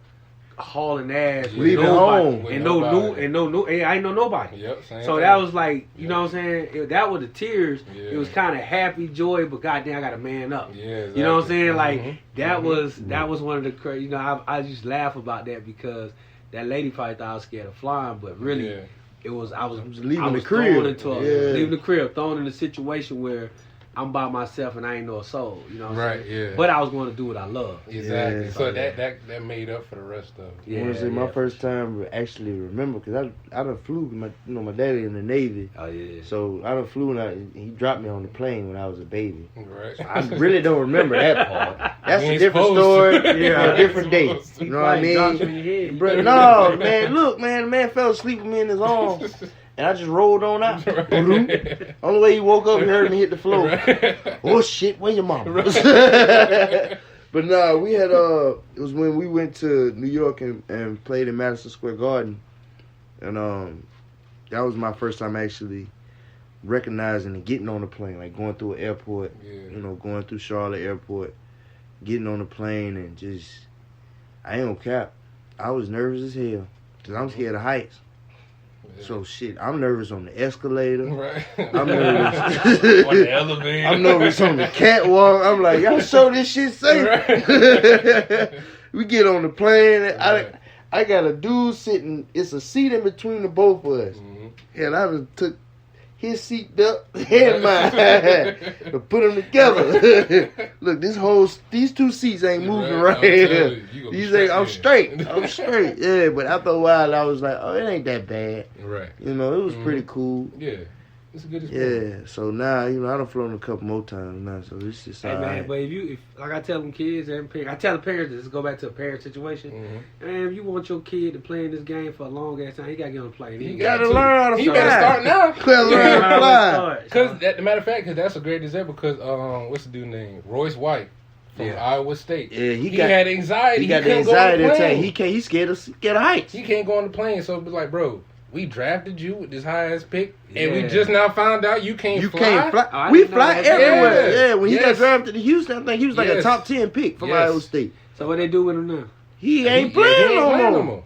hauling ass with Leaving nobody. home. With And nobody. I ain't know nobody. Yep. Same So thing. that was like, you Yeah. know what I'm saying? That was the tears. Yeah. It was kind of happy, joy, but goddamn, I got to man up. Yeah. Exactly. You know what I'm saying? Like Mhm. that Mhm. was one of the crazy. You know, I just laugh about that because that lady probably thought I was scared of flying, but really, Yeah. it was I was leaving the thrown crib. into Yeah. leaving the crib, thrown in a situation where I'm by myself and I ain't know a soul. You know what I'm Right. saying? Yeah. But I was going to do what I love. Exactly. Yeah. So that made up for the rest of it. Yeah, I want to say my yeah, first for sure. time actually remember because I done flew. My daddy in the Navy, Oh yeah. so I done flew and he dropped me on the plane when I was a baby. Right. I really don't remember that part. That's You a ain't different supposed story. to. Yeah, a different day. Supposed to. You know what I Probably dropped you mean? in your head. Bro, no, man. Look, man. The man fell asleep with me in his arms, and I just rolled on out. Right. Only way he woke up, he heard me hit the floor. Right. Oh shit, where your mama? Right. But nah, we had it was when we went to New York and played in Madison Square Garden, and that was my first time actually recognizing and getting on the plane, like going through an airport, Yeah. you know, going through Charlotte Airport, getting on the plane and just, I ain't gonna cap, I was nervous as hell because I'm scared of heights. So shit, I'm nervous on the escalator. Right. I'm nervous on the elevator. I'm nervous on the catwalk. I'm like, y'all show this shit safe. Right. We get on the plane. Right. I got a dude sitting. It's a seat in between the both of us, Mhm. and I just took his seat up and mine and put them together. Look, these two seats ain't moving right I'm telling here. you, you gonna be These ain't. I'm straight straight. in. I'm straight. Yeah, but after a while, I was like, oh, it ain't that bad. Right. You know, it was Mhm. pretty cool. Yeah. It's a good experience. Yeah, so now, you know, I done flown a couple more times now, so it's just Hey man, alright. but if like I tell them kids and parents, I tell the parents, let's go back to a parent situation. Mhm. Man, if you want your kid to play in this game for a long ass time, he gotta get on the plane. He He got gotta to. learn how to He fly. better start now. Gotta learn how to fly. Because, the matter of fact, because that's a great example. Because what's the dude's name? Royce White from Yeah. Iowa State. Yeah, He had anxiety. He got the couldn't go on anxiety the attack. plane. He's scared of heights. He can't go on the plane. So it's like, bro, we drafted you with this high ass pick, and we Yeah. just now found out you can't You fly. can't fly. Oh, I We didn't know fly that. everywhere. Yeah. Yeah, when he got Yes. drafted to Houston, I think he was like a Yes. top 10 pick from Yes. Iowa State. So what they do with him now? He ain't He playing ain't no playing more.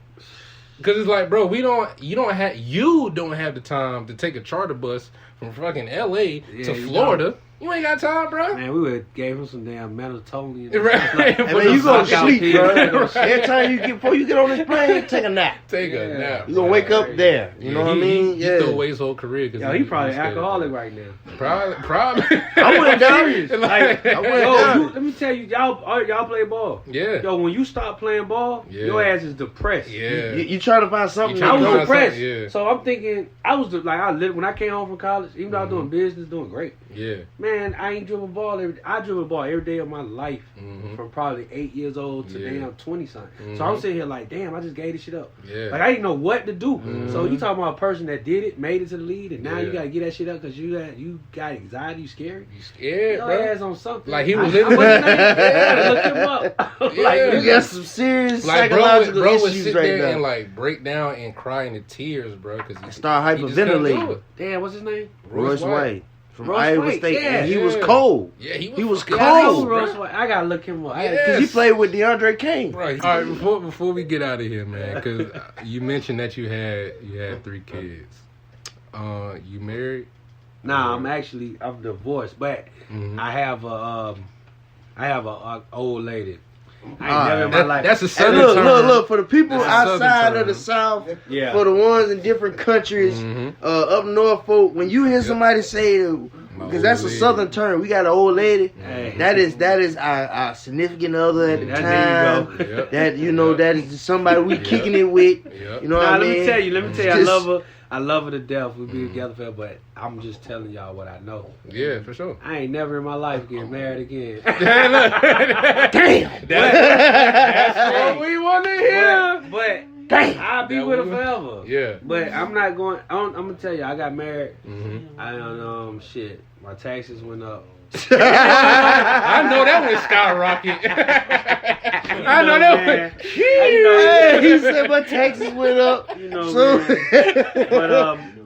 Because it's like, bro, you don't have the time to take a charter bus from fucking L.A. to Florida. You ain't got time, bro. Man, we would gave him some damn melatonin. Right. Like, I mean, you gonna sleep, bro. Right. Every time before you get on this plane, take a nap. Take a nap. You gonna wake up there. You know what I mean? He threw away his whole career. Yo, he probably alcoholic right now. Probably. I went down. Like, I went down. Let me tell you, y'all play ball. Yeah. Yo, when you stop playing ball, your ass is depressed. Yeah. You trying to find something. I was to do. depressed. Yeah. So I'm thinking, when I came home from college, even though I was doing business, doing great. Yeah. Man, I ain't dribble ball I dribble ball every day of my life Mm-hmm. from probably 8 years old to damn 20 something. Mm-hmm. So I'm sitting here like, damn, I just gave this shit up. Yeah. Like I didn't know what to do. Mm-hmm. So you talking about a person that did it, made it to the lead, and now you Yeah. gotta get that shit up because you got anxiety, you scared. You scared, Your bro? ass on something. Like he was What's literally. his name? Yeah, look him up. Yeah. Like, You got some serious Like psychological bro would issues sit right there now. and like break down and cry into tears, bro, because he Start he just couldn't do hyperventilating. it. Damn, what's his name? Royce White from Royce Iowa White, State, yeah. and he was Yeah. cold. Yeah, he was fucking cold. bro. Royce White. I gotta look him up. Yeah. Because he played with DeAndre King. Right. All right. Before we get out of here, man, because you mentioned that you had 3 kids. You married? Nah, I'm divorced, but Mm-hmm. I have a old lady. I ain't never in my life. That's a And southern term. look, for the people That's a southern outside term. of the South, Yeah. for the ones in different countries, Mhm. up north, folk, when you hear somebody say, because that's a old lady. southern term, we got an old lady. Hey. That is our significant other at the There time. you go. Yep. That Yep. that is somebody we Yep. kicking it with. Yep. You know Nah, what I let mean? me tell you, I Just- love her to death. We'll be together forever, but I'm just telling y'all what I know. Yeah, for sure. I ain't never in my life getting married again. Damn. That's what we want to hear. but Damn. I'll be That with her woman- forever. Yeah. But I'm not going. I'm gonna tell you, I got married. Mm-hmm. I don't shit. My taxes went up. I know that went skyrocket. I know that man. went. Hey, he said my taxes went up. You know, So- man.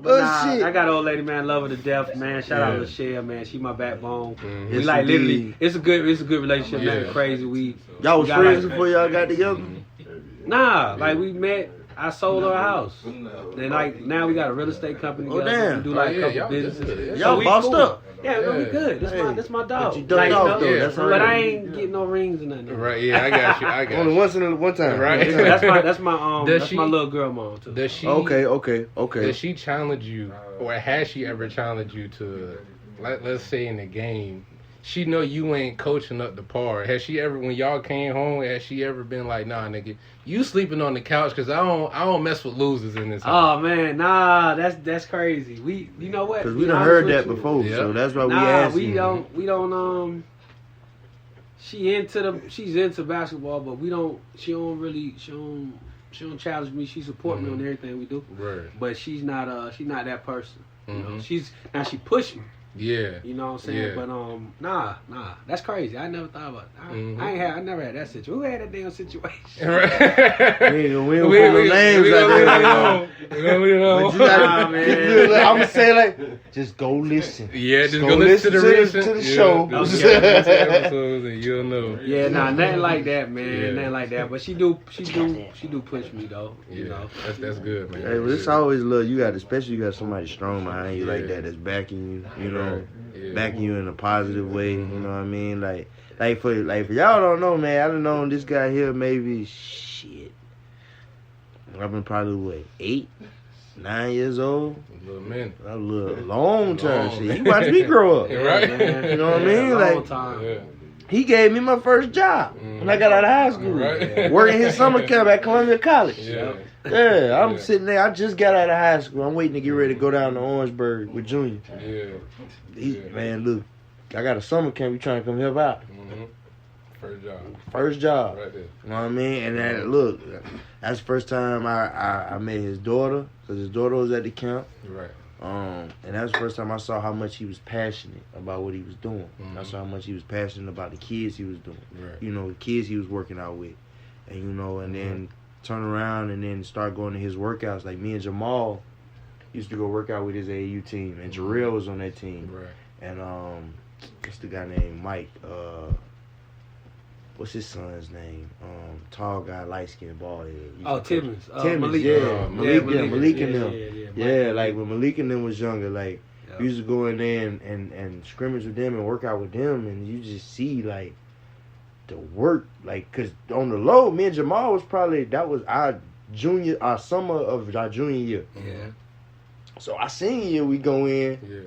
But Oh, nah, shit. I got an old lady, man. Love her to death, man. Shout out Yeah. Lachelle, man. She my backbone. Mhm. We Yes, like indeed. literally, it's a good relationship, man. Yeah. Crazy. Y'all was we got friends like- before y'all got together? Nah, like we met. I sold her a house. Then like now we got a real estate company Oh, together. damn. We do like Oh, a yeah, couple y'all businesses. good. Y'all we bossed cool. up. Yeah, no, we Yeah. good. Hey, That's my dog. but you ducked off, though. That's but all I right. ain't getting no rings or nothing. Right, yeah, I got you. I got Only you. once in one time. Right. That's my Does that's she- my little girl mom too. Does she? Okay. Does she challenge you, or has she ever challenged you to, let's say in the game, she know you ain't coaching up to par. Has she ever, when y'all came home, has she ever been like, nah, nigga, you sleeping on the couch because I don't mess with losers in this house. Oh man, nah, that's crazy. You know what? Because we Be done honest heard with that you. before, Yeah. so that's why we Nah, asked we you. don't. She's into basketball, but she don't challenge me. She support me on everything we do. Right. But she's not that person. You know? Mhm. She pushed me. Yeah. You know what I'm saying? Yeah. But nah, that's crazy. I never thought about it. Mhm. I never had that situation. Who had that damn situation? Right. We don't put no names out there. We gonna leave it But alone. you gotta, Nah, man. I'm gonna say like, just go listen. Yeah, just go listen to the recent to the yeah, show. the recent episodes and you'll know. Yeah, nah, nothing like that, man. Yeah. Nothing like that. But she do push me though. You Yeah, know. that's good, man. Hey, but it's always love. You got, especially you got somebody strong behind you like Yeah. that that's backing you. You know, Yeah. backing you in a positive way. You know what I mean? Like for y'all don't know, man. I done known this guy here maybe shit. I've been probably 8, 9 years old. Little man. A little long term Long. shit. He watched me grow up. Yeah, right. man. You know what I mean? Long Like- time. Yeah. He gave me my first job when I got out of high school. Right. Working his summer camp at Columbia College. Yeah. Yeah, I'm Yeah. sitting there. I just got out of high school. I'm waiting to get ready to go down to Orangeburg with Junior. Yeah. Yeah. Man, look, I got a summer camp. You trying to come help out? Mm-hmm. First job. First job. Right there. You know what I mean? And then, look, that's the first time I met his daughter, because his daughter was at the camp. Right. And that was the first time I saw how much he was passionate about what he was doing. Mhm. I saw how much he was passionate about the kids he was doing. Right. You know, the kids he was working out with. And, you know, and then turn around and then start going to his workouts. Like me and Jamal used to go work out with his AAU team. And Jarrell was on that team. Right. And what's the guy named Mike? What's his son's name? Tall guy, light skinned bald head. Oh, Timmons. Timmons, Malik. yeah. Malik and them. Yeah. Yeah, like when Malik and them was younger, like We used to go in there and scrimmage with them and work out with them, and you just see like the work, like, cause on the low, me and Jamal was that was our summer of our junior year. Yeah. So our senior year we go in. Yeah.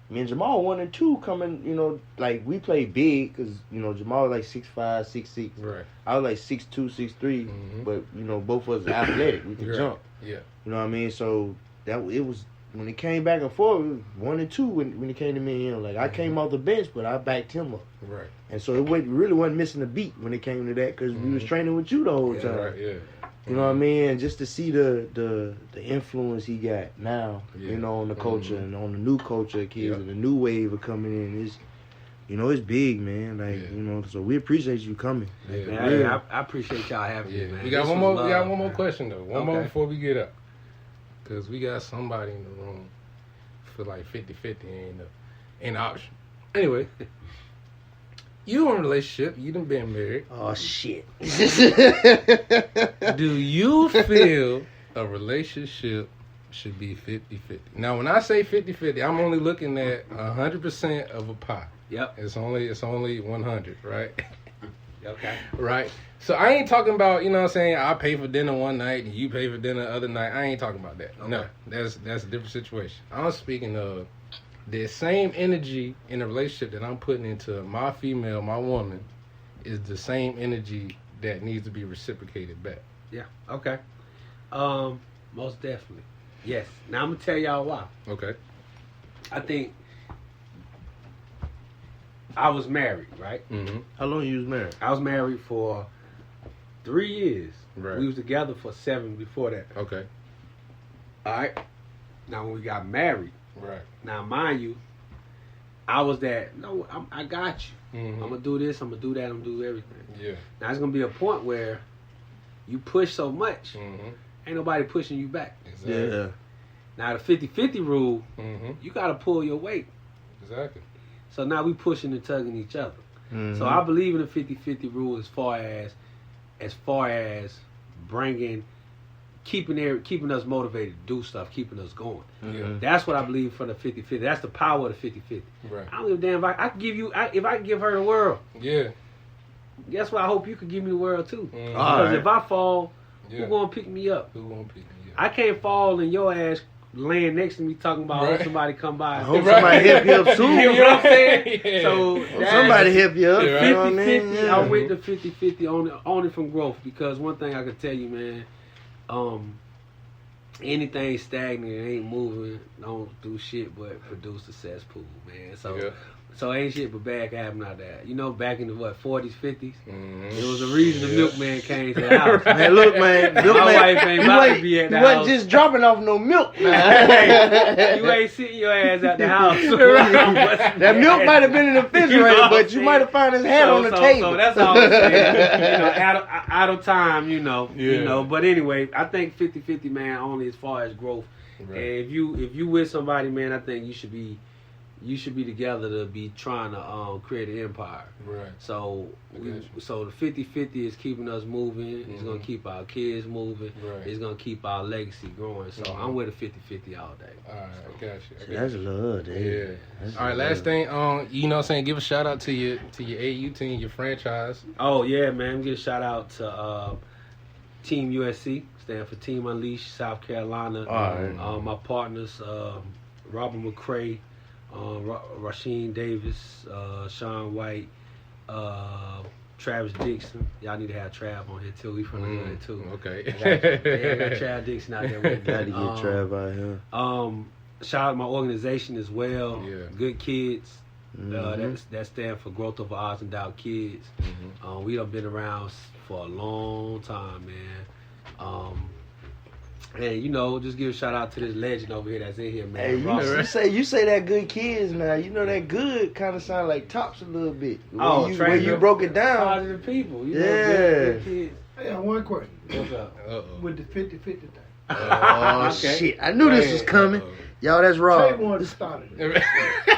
Me and Jamal 1 and 2 coming, like we play big because Jamal was like 6'5", 6'6". Right. I was like 6'2", 6'3", but both of us athletic. We could jump. Yeah. You know what I mean? So it was when it came back and forth, it was 1 and 2 when it came to me and him. Like I came off the bench, but I backed him up. Right. And so really wasn't missing a beat when it came to that because we was training with you the whole time. Right. Yeah. You know what I mean? And just to see the influence he got now, on the culture and on the new culture of kids and the new wave of coming in is, it's big, man. Like, so we appreciate you coming. Yeah. Man, I appreciate y'all having me, man. We got one more. We got one more question though. One more before we get up, because we got somebody in the room for like 50-50 ain't an option. Anyway. You in a relationship, you done been married. Oh, shit. Do you feel a relationship should be 50-50? Now, when I say 50-50, I'm only looking at 100% of a pie. Yep. It's only 100, right? Okay. Right? So I ain't talking about, I pay for dinner one night and you pay for dinner the other night. I ain't talking about that. Okay. No, that's a different situation. I'm speaking of the same energy in a relationship that I'm putting into my female, my woman, is the same energy that needs to be reciprocated back. Yeah. Okay. Most definitely. Yes. Now I'm gonna tell y'all why. Okay. I think I was married, right? Mm-hmm. How long you was married? I was married for 3 years. Right. We was together for 7 before that. Okay. All right. Now when we got married. Right. Now, mind you, I was that, no, I got you. Mm-hmm. I'm going to do this, I'm going to do that, I'm going to do everything. Yeah. Now, it's going to be a point where you push so much, ain't nobody pushing you back. Exactly. Yeah. Now, the 50-50 rule, you got to pull your weight. Exactly. So now we pushing and tugging each other. Mm-hmm. So I believe in the 50-50 rule as far as bringing... keeping us motivated to do stuff, keeping us going. Yeah. That's what I believe for the 50-50. That's the power of the 50-50. Right. I don't give a damn if I can give her the world. Yeah. Guess what? I hope you could give me the world too. Mm-hmm. Because if I fall, who gonna pick me up? Who gonna pick me up? I can't fall and your ass laying next to me talking about hope somebody come by. I hope somebody help you up soon. You know what I'm saying? Yeah. So somebody help you up. 50-50, I'm with the 50-50 only from growth. Because one thing I can tell you, man, anything stagnant, ain't moving, don't do shit but produce a cesspool, man. So ain't shit but bad happen out there. Back in the 40s, 50s, it was a reason the milkman came to the house. Man, look, man, My wife ain't about to be at the house. You wasn't just dropping off no milk, man. You ain't sitting your ass at the house. That milk might have been in the refrigerator, but you might have found his hat on the table. So that's all I'm saying. Out of time, But anyway, I think 50-50, man, only as far as growth. Right. And if you with somebody, man, I think you should be together to be trying to create an empire. Right. So the 50-50 is keeping us moving. It's gonna keep our kids moving. Right. It's gonna keep our legacy growing. So I'm with a 50-50 all day. All right, I got you. That's love, dude. Yeah. That's all right, last thing, give a shout out to your AU team, your franchise. Oh yeah, man. Give a shout out to Team USC, stand for Team Unleashed, South Carolina. All right. My partners, Robert McCray, Rasheem Davis, Sean White, Travis Dixon. Y'all need to have Trav on here too. We from the hood too. Okay. I got Trav Dixon out there with me. Got to get Trav out here. Shout out my organization as well. Yeah. Good Kids. That stand for Growth Over Odds and Doubt Kids. We have been around for a long time, man. And just give a shout out to this legend over here that's in here, man. Hey, you say that Good Kids now. That good kind of sound like Tops a little bit. When you broke it down. Positive people. Good kids. I got one question. What's up? With the 50-50 thing. Oh, okay. Shit. I knew this was coming. Y'all, that's wrong. Trey wanted to start it.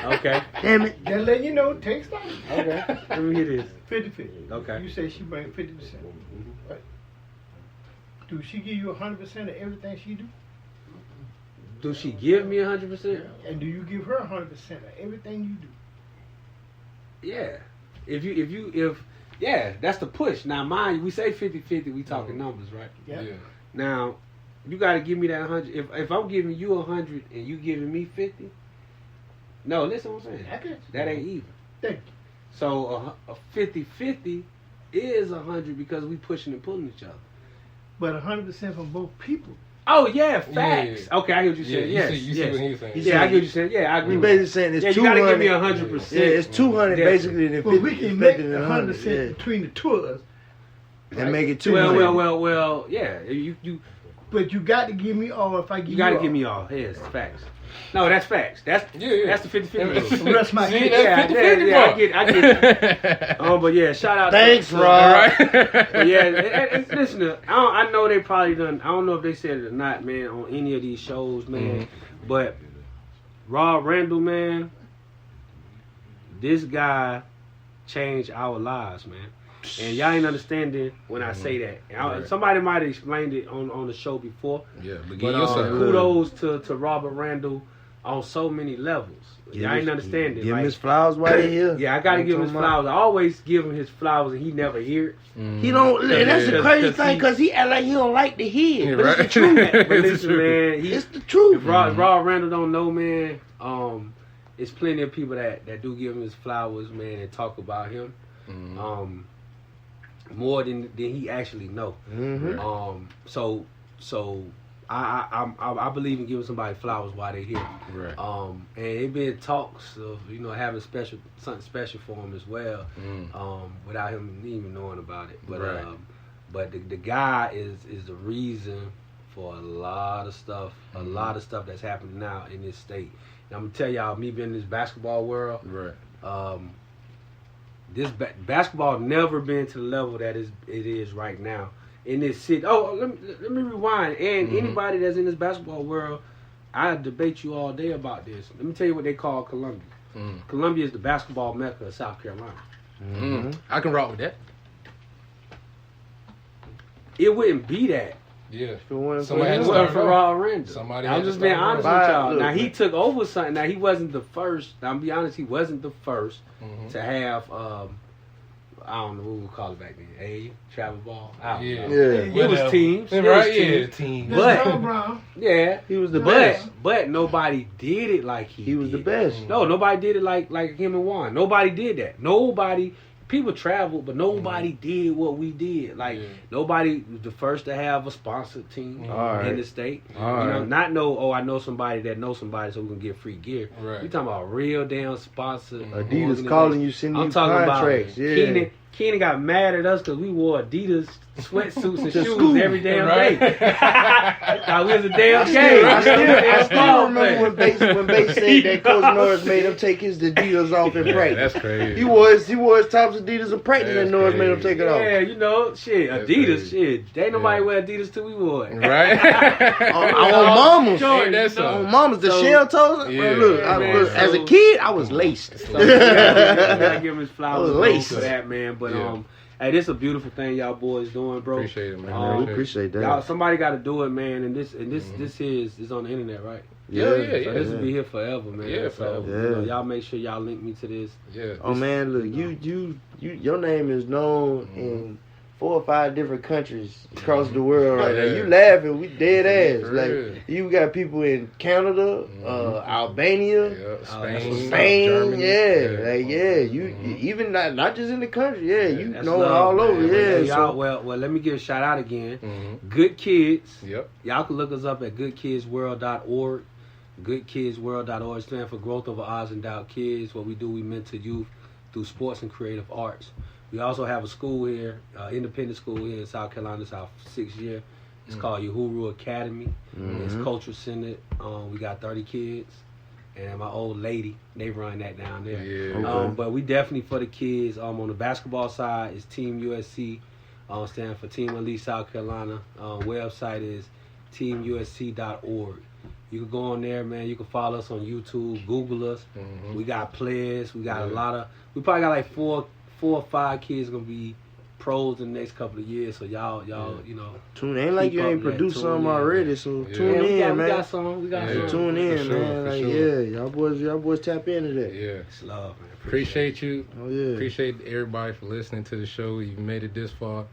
Okay. Damn it. Just let you know, take start. Okay. Let me hear this. 50-50. Okay. You say she bring 50%. Right? Do she give you 100% of everything she do? Do she give me 100%? And do you give her 100% of everything you do? Yeah. If yeah, that's the push. Now, mind you, we say 50-50, we talking numbers, right? Yeah. Now, you got to give me that 100. If I'm giving you 100 and you giving me 50, no, listen what I'm saying. I get you. That ain't even. Thank you. So a 50-50 is 100 because we pushing and pulling each other. But 100% from both people. Oh yeah, facts. Yeah. Okay, I hear what you're saying. Yeah, Yes, you see what he's saying. Yeah, I get what you're saying. Yeah, I agree. You with basically that. saying it's Yeah, you 200. gotta give me 100%. Yeah, it's 200 basically, and Well, we 50 can make expected 100% 100. between the two of us. Yeah. And make it 200. Well. Yeah, you But you got to give me all if I give you got to all. give me all. Yes, facts. No, that's facts. That's the 50-50 rule. Rest my See, case. that's 50-50 I get it. But yeah, shout out. Thanks, to, Rob. But yeah, listen. I know they probably done. I don't know if they said it or not, man, on any of these shows, man. But Rob Randall, man, this guy changed our lives, man. And y'all ain't understanding when I say that. Somebody might have explained it on the show before. Yeah, But kudos. kudos to Robert Randall on so many levels. Y'all ain't understanding. Give him like, his flowers while he here. yeah, I gotta give him his flowers. I always give him his flowers, and he never hear it. He don't. And that's the Yeah. crazy thing, because he act like he don't like to hear. Yeah, But right. it's the truth. But listen, man, It's the truth. if Rob Randall don't know, man, it's plenty of people that do give him his flowers, man, and talk about him. More than he actually know. So I believe in giving somebody flowers while they're here. Right. And it been talks of having something special for him as well, without him even knowing about it. But Right. but the guy is the reason for a lot of stuff that's happening now in this state. And I'm gonna tell y'all, me being in this basketball world, Right. this basketball never been to the level that it is right now in this city. Oh, let me rewind. And anybody that's in this basketball world, I debate you all day about this. Let me tell you what they call Columbia. Columbia is the basketball mecca of South Carolina. I can rock with that. It wouldn't be that. Yeah. It Somebody had to wasn't start for it off. Rob Randall. Somebody I'm had to just being start it honest off. with y'all. Look, Now he man. took over something. Now he wasn't the first. I'm be honest, he wasn't the first to have. I don't know what we call it back then. Travel ball. I don't know. Yeah. It was teams. It Right, was yeah, teams. teams. But- John Brown. Yeah, He was the best. but nobody did it like he He was the did. best. No, nobody did it like him and Juan. Nobody did that. People traveled, but nobody did what we did. Like nobody was the first to have a sponsored team in the state. All right. Not know. I know somebody that knows somebody, so we can get free gear. Right. We talking about real damn sponsored. Adidas calling you, sending I'm you talking contracts. about Yeah. Keenan got mad at us because we wore Adidas sweatsuits and To shoes school. every damn Right. day. Thought we was a damn game. I still Ball remember player. when Bates said that Coach Norris made him take his Adidas off in Yeah, practice. that's crazy. He wore his tops Adidas in practice, That's and Norris made him crazy. take it off. Yeah, shit, That's Adidas, crazy. shit. They ain't nobody Yeah. wear Adidas till we wore it. Right. On mamas. Jordan, Ain't that you know? something? On mamas, the So- shell toes. Yeah, Man, look, man, as a so- kid, I was laced. You gotta give him his flowers I was laced. for that, man. But Yeah. hey, this is a beautiful thing y'all boys doing, bro. Appreciate it, man. Um, We appreciate Y'all, that. somebody got to do it, man. And this is on the internet, right? Yeah. So this will be here forever, man. Yeah, so forever. y'all make sure y'all link me to this. Yeah. Oh man, look, your name is known in 4 or 5 different countries across the world right now. Yeah. You laughing, we dead ass. For Like real. you got people in Canada, Albania, Yeah. Spain. Spain, Germany. you even not just in the country, you That's know love, all man. over, Well, yeah. y'all, So, well, let me give a shout out again. Mhm. Good Kids. Yep. Y'all can look us up at goodkidsworld.org. Goodkidsworld.org stands for Growth Over Odds and Doubt Kids. What we do, we mentor youth through sports and creative arts. We also have a school here, independent school here in South Carolina. It's our 6th year. It's called Uhuru Academy. It's culture centered. We got 30 kids. And my old lady, they run that down there. Yeah. Okay. But we definitely for the kids. On the basketball side, it's Team USC. Stand for Team Unleashed South Carolina. Website is teamusc.org. You can go on there, man. You can follow us on YouTube, Google us. We got players. We got a lot of. We probably got like four or five kids gonna be pros in the next couple of years. So y'all, you know. Tune in. Ain't like you ain't produced something already, so tune Yeah, in, we man. got some. We got some. Tune in, For sure, man. for Like, sure. yeah, y'all boys tap into that. Yeah. It's love, man. Appreciate you. Oh yeah. Appreciate everybody for listening to the show. You made it this far.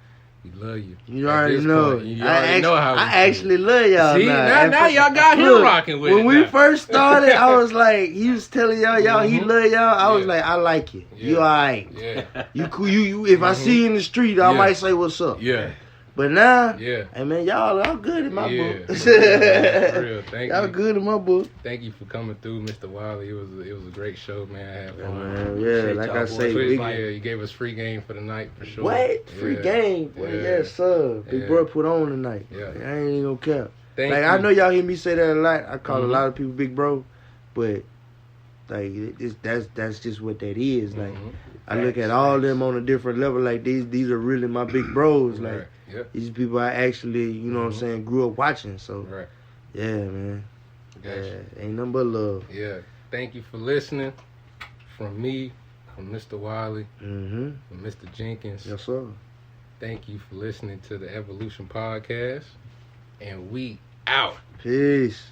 We love you. You At already this know. point, you already know how we I feel. actually love y'all. See, now now y'all got him Look, rocking with when it we now. first started, I was like, he was telling y'all he love y'all. I was Yeah. like, I like you. Yeah. You alright. Yeah. You cool. You. If I see you in the street, I Yeah. might say what's up. Yeah. But now, Yeah. hey man, y'all good in my Yeah. book. For real, man. For real. Thank Y'all you. good. good in my book. Thank you for coming through, Mr. Wiley. It was a great show, man. I had Yeah, fun. man, yeah, Appreciate like y'all, I boys. say, Sweet, big, yeah, you gave us free game for the night for sure. what? Free Yeah. game? Boy, Yeah. yes, sir. Big Yeah. bro put on tonight. Yeah. I ain't even gonna care. Thank Like, you. I know y'all hear me say that a lot. I call a Mhm. lot of people big bro, but like that's just what that is. Like, Mhm. I look at all them on a different level. Like these are really my big bros. Like Right. Yep. these people I actually, you know what I'm Mhm. saying, grew up watching. So Right. yeah, man. Gotcha. Yeah, ain't nothing but love. Yeah. Thank you for listening. From me, from Mr. Wiley, Mm-hmm. from Mr. Jenkins. Yes, sir. Thank you for listening to the Evolution Podcast. And we out. Peace.